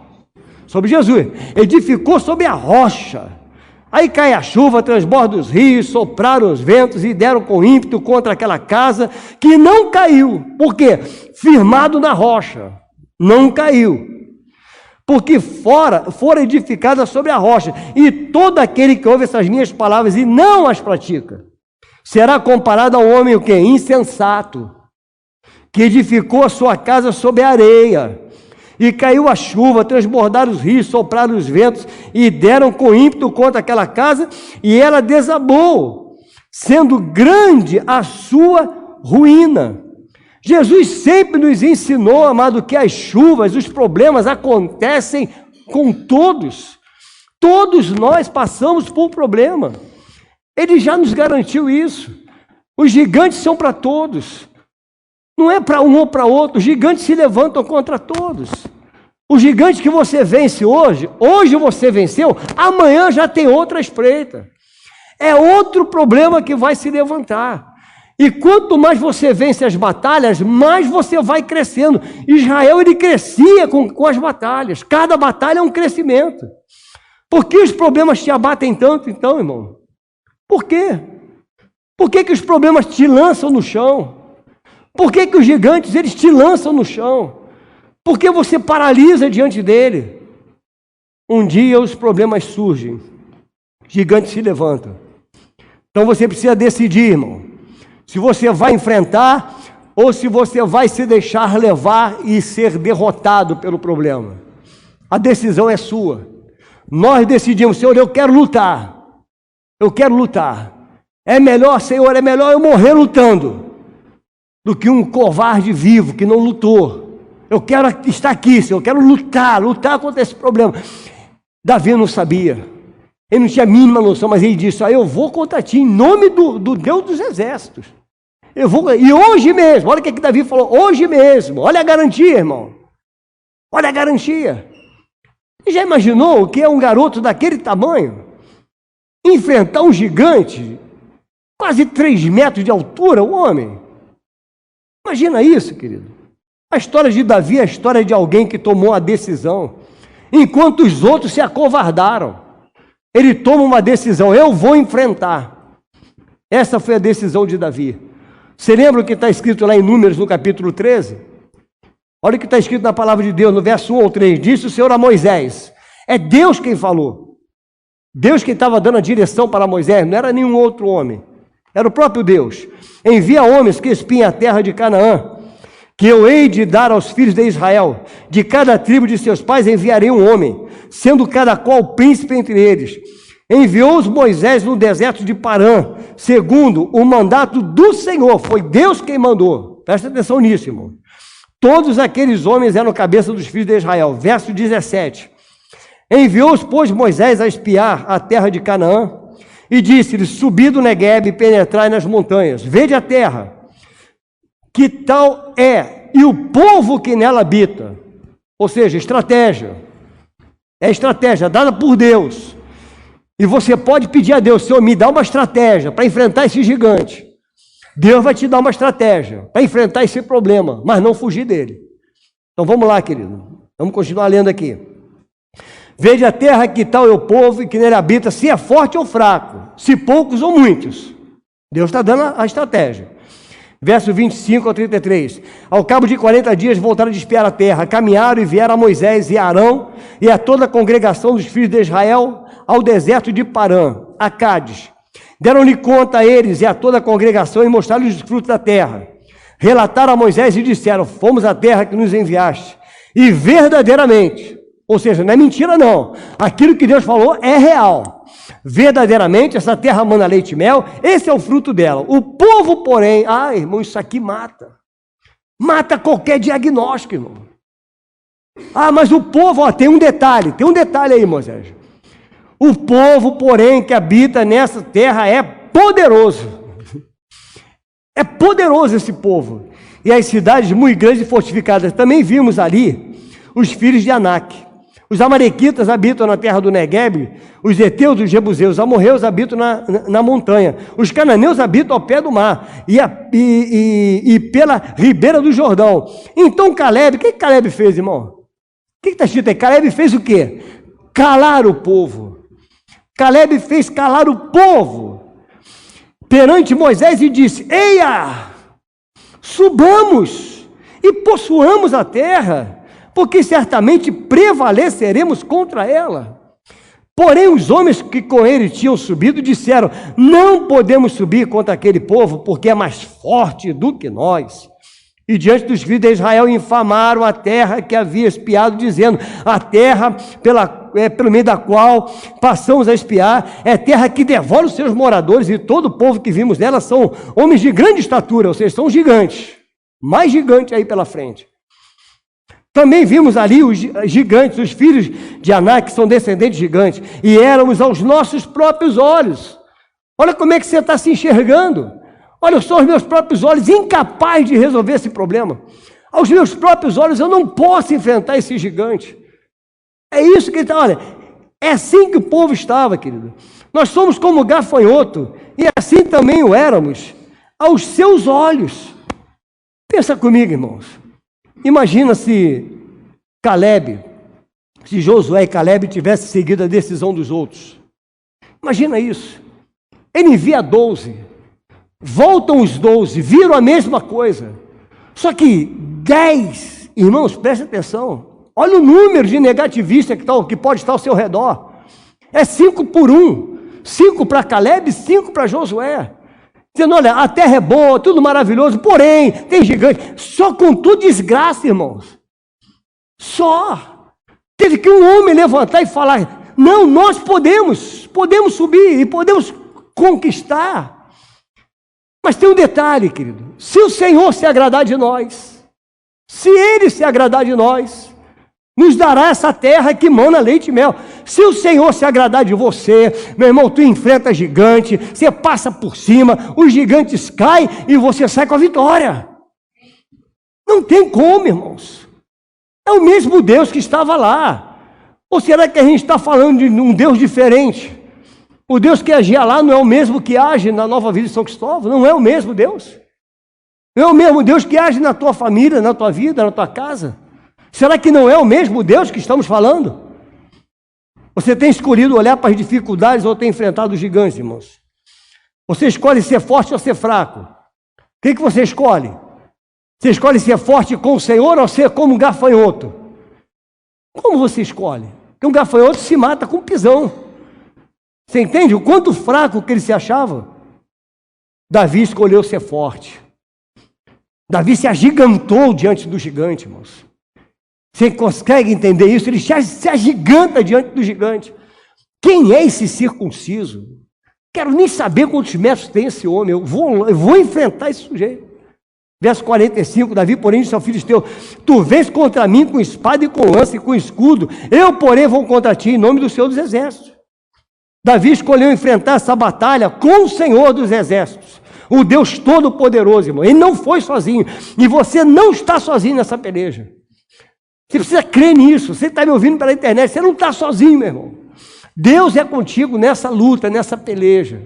Sobre Jesus. Edificou sobre a rocha. Aí cai a chuva, transborda os rios, sopraram os ventos e deram com ímpeto contra aquela casa, que não caiu. Por quê? Firmado na rocha. Não caiu. Porque fora edificada sobre a rocha. E todo aquele que ouve essas minhas palavras e não as pratica, será comparado ao homem o quê? Insensato, que edificou a sua casa sobre a areia. E caiu a chuva, transbordaram os rios, sopraram os ventos e deram com ímpeto contra aquela casa, e ela desabou, sendo grande a sua ruína. Jesus sempre nos ensinou, amado, que as chuvas, os problemas acontecem com todos. Todos nós passamos por um problema. Ele já nos garantiu isso. Os gigantes são para todos. Não é para um ou para outro, os gigantes se levantam contra todos. O gigante que você vence hoje você venceu, amanhã já tem outra espreita. É outro problema que vai se levantar. E quanto mais você vence as batalhas, mais você vai crescendo. Israel, ele crescia com as batalhas. Cada batalha é um crescimento. Por que os problemas te abatem tanto, então, irmão? Por quê? Por que os problemas te lançam no chão? Por que os gigantes, eles te lançam no chão? Por que você paralisa diante dele? Um dia os problemas surgem, gigantes se levantam. Então você precisa decidir, irmão, se você vai enfrentar ou se você vai se deixar levar e ser derrotado pelo problema. A decisão é sua. Nós decidimos, Senhor, eu quero lutar. Eu quero lutar. É melhor, Senhor, é melhor eu morrer lutando do que um covarde vivo que não lutou. Eu quero estar aqui, Senhor, eu quero lutar contra esse problema. Davi não sabia, ele não tinha a mínima noção, mas ele disse, eu vou contra ti em nome do Deus dos exércitos. Eu vou, e hoje mesmo, olha o que Davi falou, hoje mesmo, olha a garantia, irmão. Olha a garantia. Você já imaginou o que é um garoto daquele tamanho? Enfrentar um gigante, quase 3 metros de altura, o homem. Imagina isso, querido. A história de Davi é a história de alguém que tomou a decisão, enquanto os outros se acovardaram. Ele toma uma decisão, eu vou enfrentar. Essa foi a decisão de Davi. Você lembra o que está escrito lá em Números, no capítulo 13? Olha o que está escrito na palavra de Deus, no verso 1 ou 3. Disse o Senhor a Moisés. É Deus quem falou. Deus quem estava dando a direção para Moisés, não era nenhum outro homem. Era o próprio Deus. Envia homens que espiem a terra de Canaã, que eu hei de dar aos filhos de Israel. De cada tribo de seus pais enviarei um homem, sendo cada qual príncipe entre eles. enviou-os Moisés no deserto de Parã, segundo o mandato do Senhor. Foi Deus quem mandou. Presta atenção nisso, irmão. Todos aqueles homens eram cabeça dos filhos de Israel. Verso 17. Enviou-os, pois, Moisés a espiar a terra de Canaã, e disse-lhes: subi do Neguebe e penetrai nas montanhas. Vede a terra, que tal é, e o povo que nela habita. Ou seja, estratégia. É estratégia dada por Deus. E você pode pedir a Deus: Senhor, me dá uma estratégia para enfrentar esse gigante. Deus vai te dar uma estratégia para enfrentar esse problema, mas não fugir dele. Então vamos lá, querido. Vamos continuar lendo aqui. Vede a terra, que tal é o povo e que nele habita, se é forte ou fraco, se poucos ou muitos. Deus está dando a estratégia. Verso 25 ao 33. Ao cabo de 40 dias voltaram de espiar a terra, caminharam e vieram a Moisés e a Arão e a toda a congregação dos filhos de Israel ao deserto de Parã, a Cádiz. Deram-lhe conta a eles e a toda a congregação e mostraram-lhes os frutos da terra. Relataram a Moisés e disseram: fomos à terra que nos enviaste, e verdadeiramente, ou seja, não é mentira não, aquilo que Deus falou é real. Verdadeiramente, essa terra manda leite e mel, esse é o fruto dela. O povo, porém, irmão, isso aqui mata. Mata qualquer diagnóstico, irmão. Mas o povo, tem um detalhe aí, Moisés. O povo, porém, que habita nessa terra é poderoso. É poderoso esse povo. E as cidades muito grandes e fortificadas. Também vimos ali os filhos de Anak. Os amalequitas habitam na terra do Neguebe, os heteus, os jebuseus, os amorreus habitam na montanha, os cananeus habitam ao pé do mar e pela ribeira do Jordão. Então Caleb, o que Caleb fez, irmão? O que está escrito aí? Caleb fez o quê? Calar o povo. Caleb fez calar o povo perante Moisés e disse: eia, subamos e possuamos a terra, porque certamente prevaleceremos contra ela. Porém, os homens que com ele tinham subido disseram: não podemos subir contra aquele povo, porque é mais forte do que nós. E diante dos filhos de Israel infamaram a terra que havia espiado, dizendo: a terra pelo meio da qual passamos a espiar é terra que devora os seus moradores, e todo o povo que vimos nela são homens de grande estatura, ou seja, são gigantes, mais gigantes aí pela frente. Também vimos ali os gigantes, os filhos de Anak, que são descendentes de gigantes, e éramos aos nossos próprios olhos. Olha como é que você está se enxergando. Olha, são os meus próprios olhos incapazes de resolver esse problema. Aos meus próprios olhos eu não posso enfrentar esse gigante. É isso que ele está, olha, é assim que o povo estava, querido. Nós somos como gafanhoto, e assim também o éramos aos seus olhos. Pensa comigo, irmãos. Imagina se Josué e Caleb tivessem seguido a decisão dos outros. Imagina isso. Ele envia 12, voltam os 12, viram a mesma coisa. Só que 10, irmãos, preste atenção. Olha o número de negativistas que pode estar ao seu redor. É 5-1. 5 para Caleb, 5 para Josué. Dizendo: olha, a terra é boa, tudo maravilhoso, porém, tem gigante. Só com tudo desgraça, irmãos. Só. Teve que um homem levantar e falar: não, nós podemos subir e podemos conquistar. Mas tem um detalhe, querido. Se o Senhor se agradar de nós, se Ele se agradar de nós, nos dará essa terra que mana leite e mel. Se o Senhor se agradar de você, meu irmão, tu enfrenta gigante, você passa por cima, os gigantes caem e você sai com a vitória. Não tem como, irmãos. É o mesmo Deus que estava lá. Ou será que a gente está falando de um Deus diferente? O Deus que agia lá não é o mesmo que age na Nova Vida de São Cristóvão? Não é o mesmo Deus? Não é o mesmo Deus que age na tua família, na tua vida, na tua casa? Será que não é o mesmo Deus que estamos falando? Você tem escolhido olhar para as dificuldades ou tem enfrentado os gigantes, irmãos? Você escolhe ser forte ou ser fraco? O que você escolhe? Você escolhe ser forte com o Senhor ou ser como um gafanhoto? Como você escolhe? Porque um gafanhoto se mata com um pisão. Você entende o quanto fraco que ele se achava? Davi escolheu ser forte. Davi se agigantou diante do gigante, irmãos. Você consegue entender isso? Ele se agiganta diante do gigante. Quem é esse circunciso? Quero nem saber quantos metros tem esse homem, eu vou enfrentar esse sujeito. Verso 45, Davi, porém, disse ao filisteu: tu vens contra mim com espada e com lança e com escudo, eu, porém, vou contra ti em nome do Senhor dos Exércitos. Davi escolheu enfrentar essa batalha com o Senhor dos Exércitos, o Deus Todo-Poderoso, irmão. Ele não foi sozinho, e você não está sozinho nessa peleja. Você precisa crer nisso. Você está me ouvindo pela internet, você não está sozinho, meu irmão. Deus é contigo nessa luta, nessa peleja.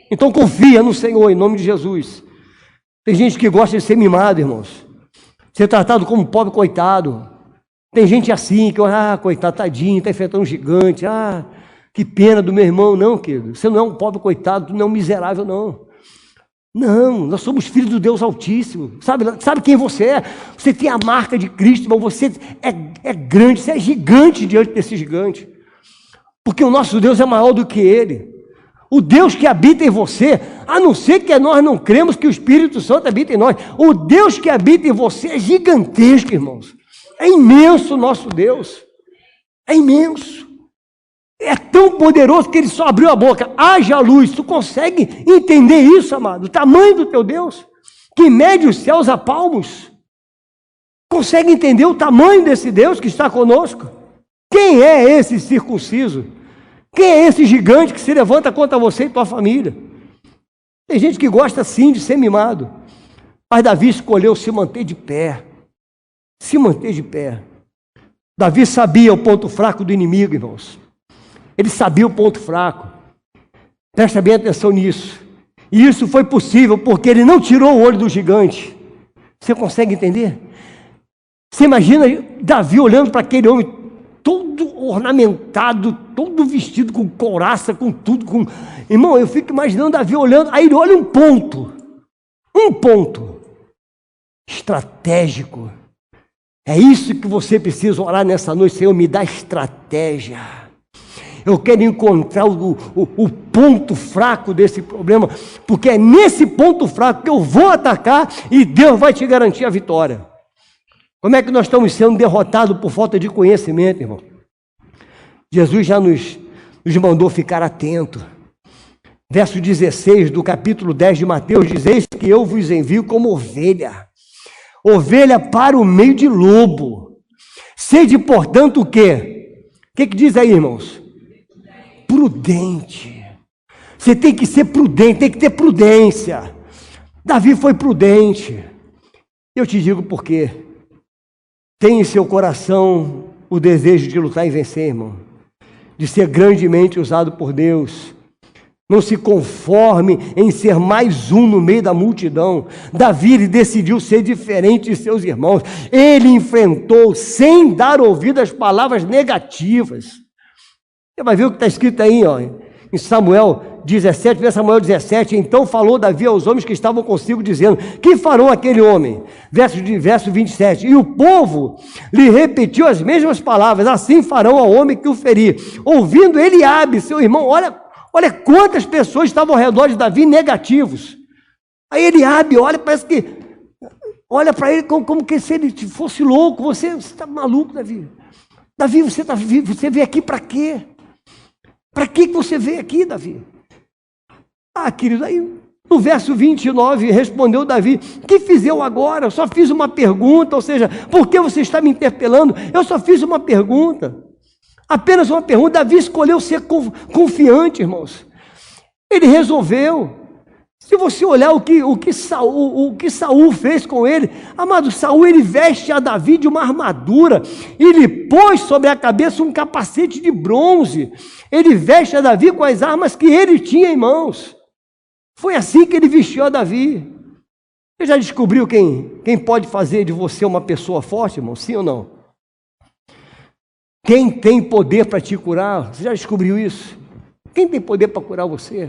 Então confia no Senhor, em nome de Jesus. Tem gente que gosta de ser mimado, irmãos. Ser tratado como pobre coitado. Tem gente assim, que, coitado, tadinho, está enfrentando um gigante. Que pena do meu irmão. Não, querido, você não é um pobre coitado, tu não é um miserável, não. Não, nós somos filhos do Deus Altíssimo. Sabe quem você é? Você tem a marca de Cristo, mas você é grande, você é gigante diante desse gigante. Porque o nosso Deus é maior do que ele. O Deus que habita em você, a não ser que nós não cremos que o Espírito Santo habita em nós, o Deus que habita em você é gigantesco, irmãos. É imenso o nosso Deus. É imenso. É tão poderoso que ele só abriu a boca. Haja luz. Tu consegue entender isso, amado? O tamanho do teu Deus, que mede os céus a palmos. Consegue entender o tamanho desse Deus que está conosco? Quem é esse circunciso? Quem é esse gigante que se levanta contra você e tua família? Tem gente que gosta sim de ser mimado, mas Davi escolheu se manter de pé. Se manter de pé. Davi sabia o ponto fraco do inimigo, irmãos. Ele sabia o ponto fraco. Presta bem atenção nisso. E isso foi possível porque ele não tirou o olho do gigante. Você consegue entender? Você imagina Davi olhando para aquele homem todo ornamentado, todo vestido com couraça, com tudo. Irmão, eu fico imaginando Davi olhando, aí ele olha um ponto estratégico. É isso que você precisa orar nessa noite. Senhor, me dá estratégia. Eu quero encontrar o ponto fraco desse problema, porque é nesse ponto fraco que eu vou atacar e Deus vai te garantir a vitória. Como é que nós estamos sendo derrotados por falta de conhecimento, irmão? Jesus já nos mandou ficar atento. Verso 16 do capítulo 10 de Mateus diz: eis que eu vos envio como ovelha para o meio de lobo. Sede, portanto, o quê? O que diz aí, irmãos? Prudente. Você tem que ser prudente, tem que ter prudência. Davi foi prudente. Eu te digo por quê. Tem em seu coração o desejo de lutar e vencer, irmão. De ser grandemente usado por Deus. Não se conforme em ser mais um no meio da multidão. Davi, ele decidiu ser diferente de seus irmãos. Ele enfrentou sem dar ouvido às palavras negativas. Você vai ver o que está escrito aí, ó, em Samuel 17, vê Samuel 17, então falou Davi aos homens que estavam consigo, dizendo: que farão aquele homem? Verso 27, e o povo lhe repetiu as mesmas palavras: assim farão ao homem que o ferir. Ouvindo Eliabe, seu irmão, olha quantas pessoas estavam ao redor de Davi negativos. Aí Eliabe, parece que olha para ele como que se ele fosse louco. Você está maluco, Davi? Davi, você veio aqui para quê? Para que você veio aqui, Davi? Querido, aí no verso 29 respondeu Davi: que fiz eu agora? Eu só fiz uma pergunta. Ou seja, por que você está me interpelando? Eu só fiz uma pergunta, apenas uma pergunta. Davi escolheu ser confiante, irmãos. Ele resolveu. Se você olhar o que Saul fez com ele, amado, Saul, ele veste a Davi de uma armadura, ele pôs sobre a cabeça um capacete de bronze, ele veste a Davi com as armas que ele tinha em mãos. Foi assim que ele vestiu a Davi. Você já descobriu quem pode fazer de você uma pessoa forte, irmão? Sim ou não? Quem tem poder para te curar? Você já descobriu isso? Quem tem poder para curar você?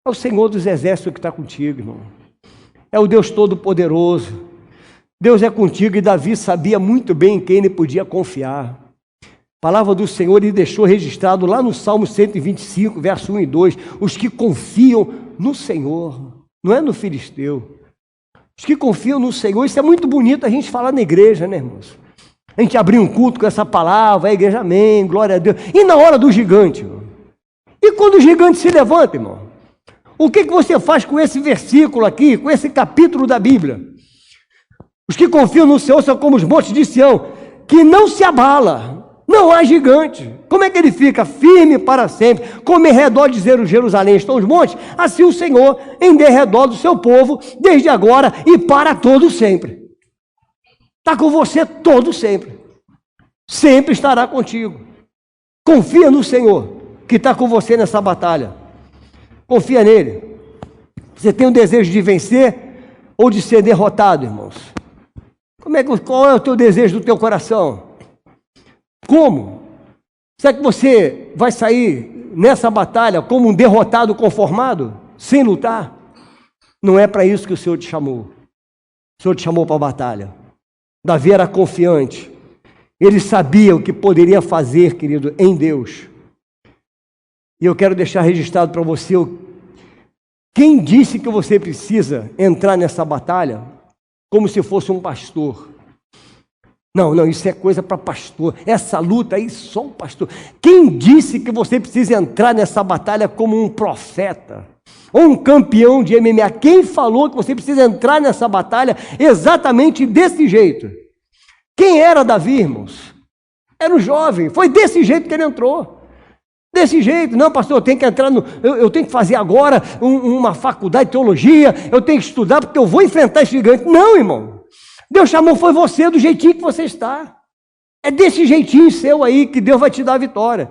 É o Senhor dos Exércitos que está contigo, irmão. É o Deus Todo-Poderoso. Deus é contigo, e Davi sabia muito bem em quem ele podia confiar. A palavra do Senhor ele deixou registrado lá no Salmo 125, verso 1 e 2. Os que confiam no Senhor, não é no filisteu. Os que confiam no Senhor. Isso é muito bonito a gente falar na igreja, né, irmãos? A gente abrir um culto com essa palavra, a igreja, amém, glória a Deus. E na hora do gigante, irmão? E quando o gigante se levanta, irmão? O que você faz com esse versículo aqui, com esse capítulo da Bíblia? Os que confiam no Senhor são como os montes de Sião, que não se abala, não há gigante. Como é que ele fica? Firme para sempre, como em redor de Jerusalém estão os montes, assim o Senhor em derredor do seu povo, desde agora e para todo sempre. Está com você todo sempre, sempre estará contigo. Confia no Senhor, que está com você nessa batalha. Confia nele. Você tem o desejo de vencer ou de ser derrotado, irmãos? Qual é o teu desejo do teu coração? Como? Será que você vai sair nessa batalha como um derrotado conformado, sem lutar? Não é para isso que o Senhor te chamou. O Senhor te chamou para a batalha. Davi era confiante. Ele sabia o que poderia fazer, querido, em Deus. E eu quero deixar registrado para você, quem disse que você precisa entrar nessa batalha como se fosse um pastor? Não, isso é coisa para pastor. Essa luta aí, só um pastor. Quem disse que você precisa entrar nessa batalha como um profeta? Ou um campeão de MMA? Quem falou que você precisa entrar nessa batalha exatamente desse jeito? Quem era Davi, irmãos? Era um jovem. Foi desse jeito que ele entrou. Desse jeito. Não, pastor, eu tenho que entrar eu tenho que fazer agora uma faculdade de teologia, eu tenho que estudar porque eu vou enfrentar esse gigante. Não, irmão. Deus chamou foi você do jeitinho que você está. É desse jeitinho seu aí que Deus vai te dar a vitória.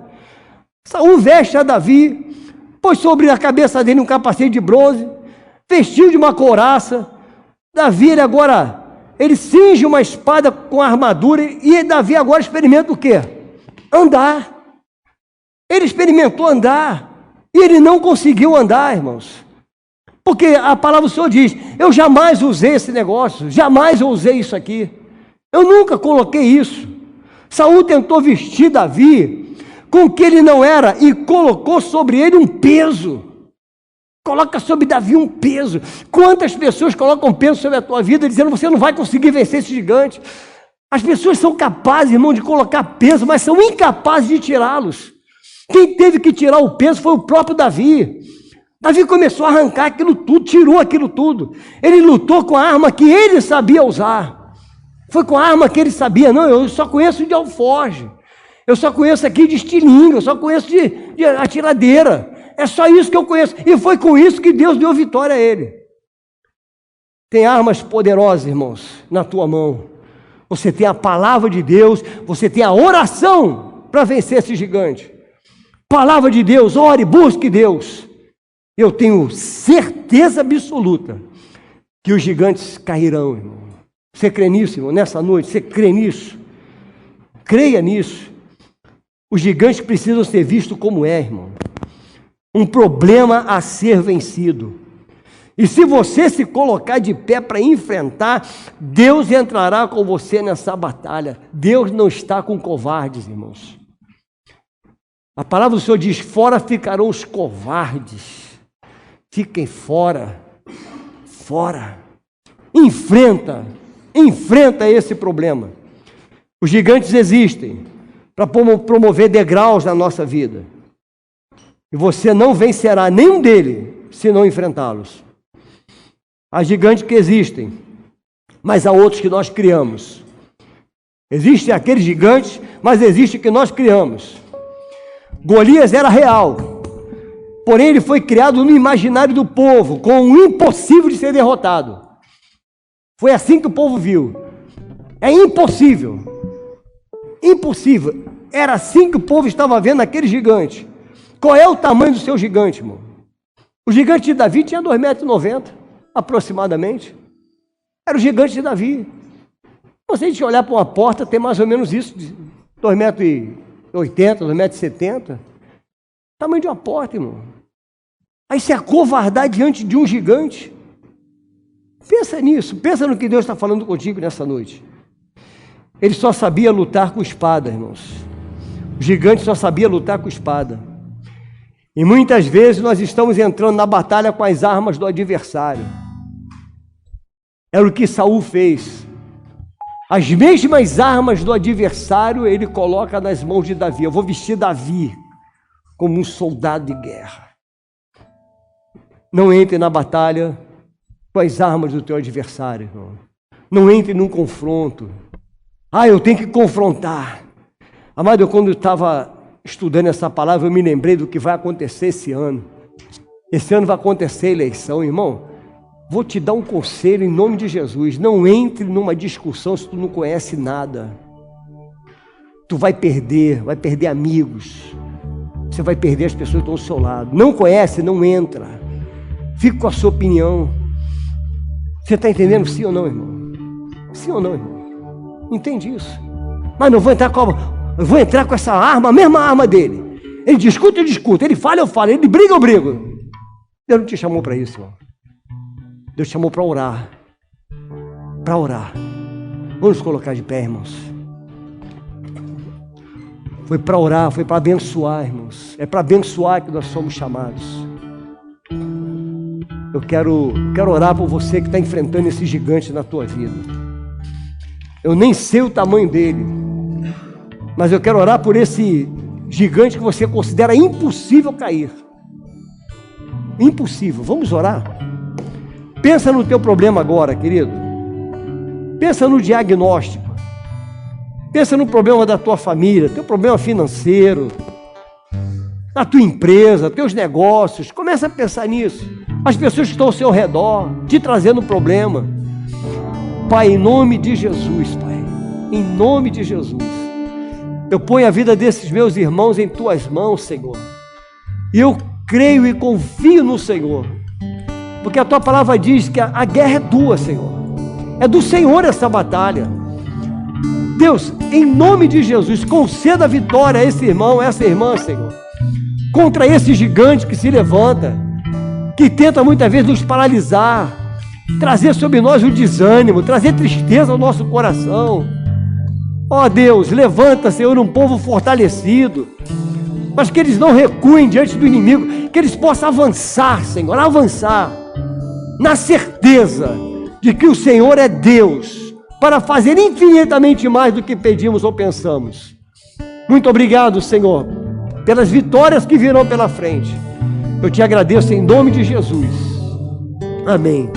Saul veste a Davi, pôs sobre a cabeça dele um capacete de bronze, vestiu de uma couraça. Davi ele cinge uma espada com armadura e Davi agora experimenta o quê? Andar. Ele experimentou andar e ele não conseguiu andar, irmãos. Porque a palavra do Senhor diz, eu jamais usei esse negócio, jamais eu usei isso aqui. Eu nunca coloquei isso. Saul tentou vestir Davi com o que ele não era e colocou sobre ele um peso. Coloca sobre Davi um peso. Quantas pessoas colocam peso sobre a tua vida dizendo você não vai conseguir vencer esse gigante? As pessoas são capazes, irmão, de colocar peso, mas são incapazes de tirá-los. Quem teve que tirar o peso foi o próprio Davi. Davi começou a arrancar aquilo tudo, tirou aquilo tudo. Ele lutou com a arma que ele sabia usar. Foi com a arma que ele sabia. Não, eu só conheço de alforje. Eu só conheço aqui de estilingue. Eu só conheço de atiradeira. É só isso que eu conheço. E foi com isso que Deus deu vitória a ele. Tem armas poderosas, irmãos, na tua mão. Você tem a palavra de Deus. Você tem a oração para vencer esse gigante. Palavra de Deus, ore, busque Deus. Eu tenho certeza absoluta que os gigantes cairão, irmão. Você crê nisso, irmão? Nessa noite, você crê nisso? Creia nisso. Os gigantes precisam ser vistos como é, irmão. Um problema a ser vencido. E se você se colocar de pé para enfrentar, Deus entrará com você nessa batalha. Deus não está com covardes, irmãos. A palavra do Senhor diz, fora ficarão os covardes. Fiquem fora, fora. Enfrenta esse problema. Os gigantes existem para promover degraus na nossa vida. E você não vencerá nenhum deles se não enfrentá-los. Há gigantes que existem, mas há outros que nós criamos. Existem aqueles gigantes, mas existe que nós criamos. Golias era real. Porém, ele foi criado no imaginário do povo, com o impossível de ser derrotado. Foi assim que o povo viu. É impossível. Impossível. Era assim que o povo estava vendo aquele gigante. Qual é o tamanho do seu gigante, irmão? O gigante de Davi tinha 2,90 m, aproximadamente. Era o gigante de Davi. Se a gente olhar para uma porta, tem mais ou menos isso, 2,80 m, 2,70 m. Tamanho de uma porta, irmão. Aí se acovardar diante de um gigante. Pensa nisso, pensa no que Deus está falando contigo nessa noite. Ele só sabia lutar com espada, irmãos. O gigante só sabia lutar com espada. E muitas vezes nós estamos entrando na batalha com as armas do adversário. Era o que Saul fez. As mesmas armas do adversário ele coloca nas mãos de Davi. Eu vou vestir Davi como um soldado de guerra. Não entre na batalha com as armas do teu adversário, irmão. Não entre num confronto. Eu tenho que confrontar. Amado, eu quando estava estudando essa palavra, eu me lembrei do que vai acontecer esse ano. Esse ano vai acontecer a eleição, irmão. Vou te dar um conselho em nome de Jesus. Não entre numa discussão se tu não conhece nada. Tu vai perder amigos. Você vai perder as pessoas que estão ao seu lado. Não conhece, não entra. Fica com a sua opinião. Você está entendendo sim ou não, irmão? Sim ou não, irmão? Entende isso? Mas não vou entrar eu vou entrar com essa arma, a mesma arma dele. Ele discute, eu discuto. Ele fala, eu falo. Ele briga, eu brigo. Deus não te chamou para isso, irmão. Deus te chamou para orar. Para orar. Vamos nos colocar de pé, irmãos. Foi para orar, foi para abençoar, irmãos. É para abençoar que nós somos chamados. Eu quero orar por você que está enfrentando esse gigante na tua vida. Eu nem sei o tamanho dele, mas eu quero orar por esse gigante que você considera impossível cair. Impossível. Vamos orar? Pensa no teu problema agora, querido. Pensa no diagnóstico. Pensa no problema da tua família, teu problema financeiro, na tua empresa, teus negócios. Começa a pensar nisso. As pessoas que estão ao seu redor, te trazendo problema. Pai, em nome de Jesus, Pai, em nome de Jesus, eu ponho a vida desses meus irmãos em tuas mãos, Senhor. E eu creio e confio no Senhor, porque a tua palavra diz que a guerra é tua, Senhor. É do Senhor essa batalha. Deus, em nome de Jesus, conceda a vitória a esse irmão, a essa irmã, Senhor, contra esse gigante que se levanta, que tenta muitas vezes nos paralisar, trazer sobre nós o desânimo, trazer tristeza ao nosso coração. Ó Deus, levanta, Senhor, um povo fortalecido, mas que eles não recuem diante do inimigo, que eles possam avançar, Senhor, avançar, na certeza de que o Senhor é Deus, para fazer infinitamente mais do que pedimos ou pensamos. Muito obrigado, Senhor, pelas vitórias que virão pela frente. Eu te agradeço em nome de Jesus. Amém.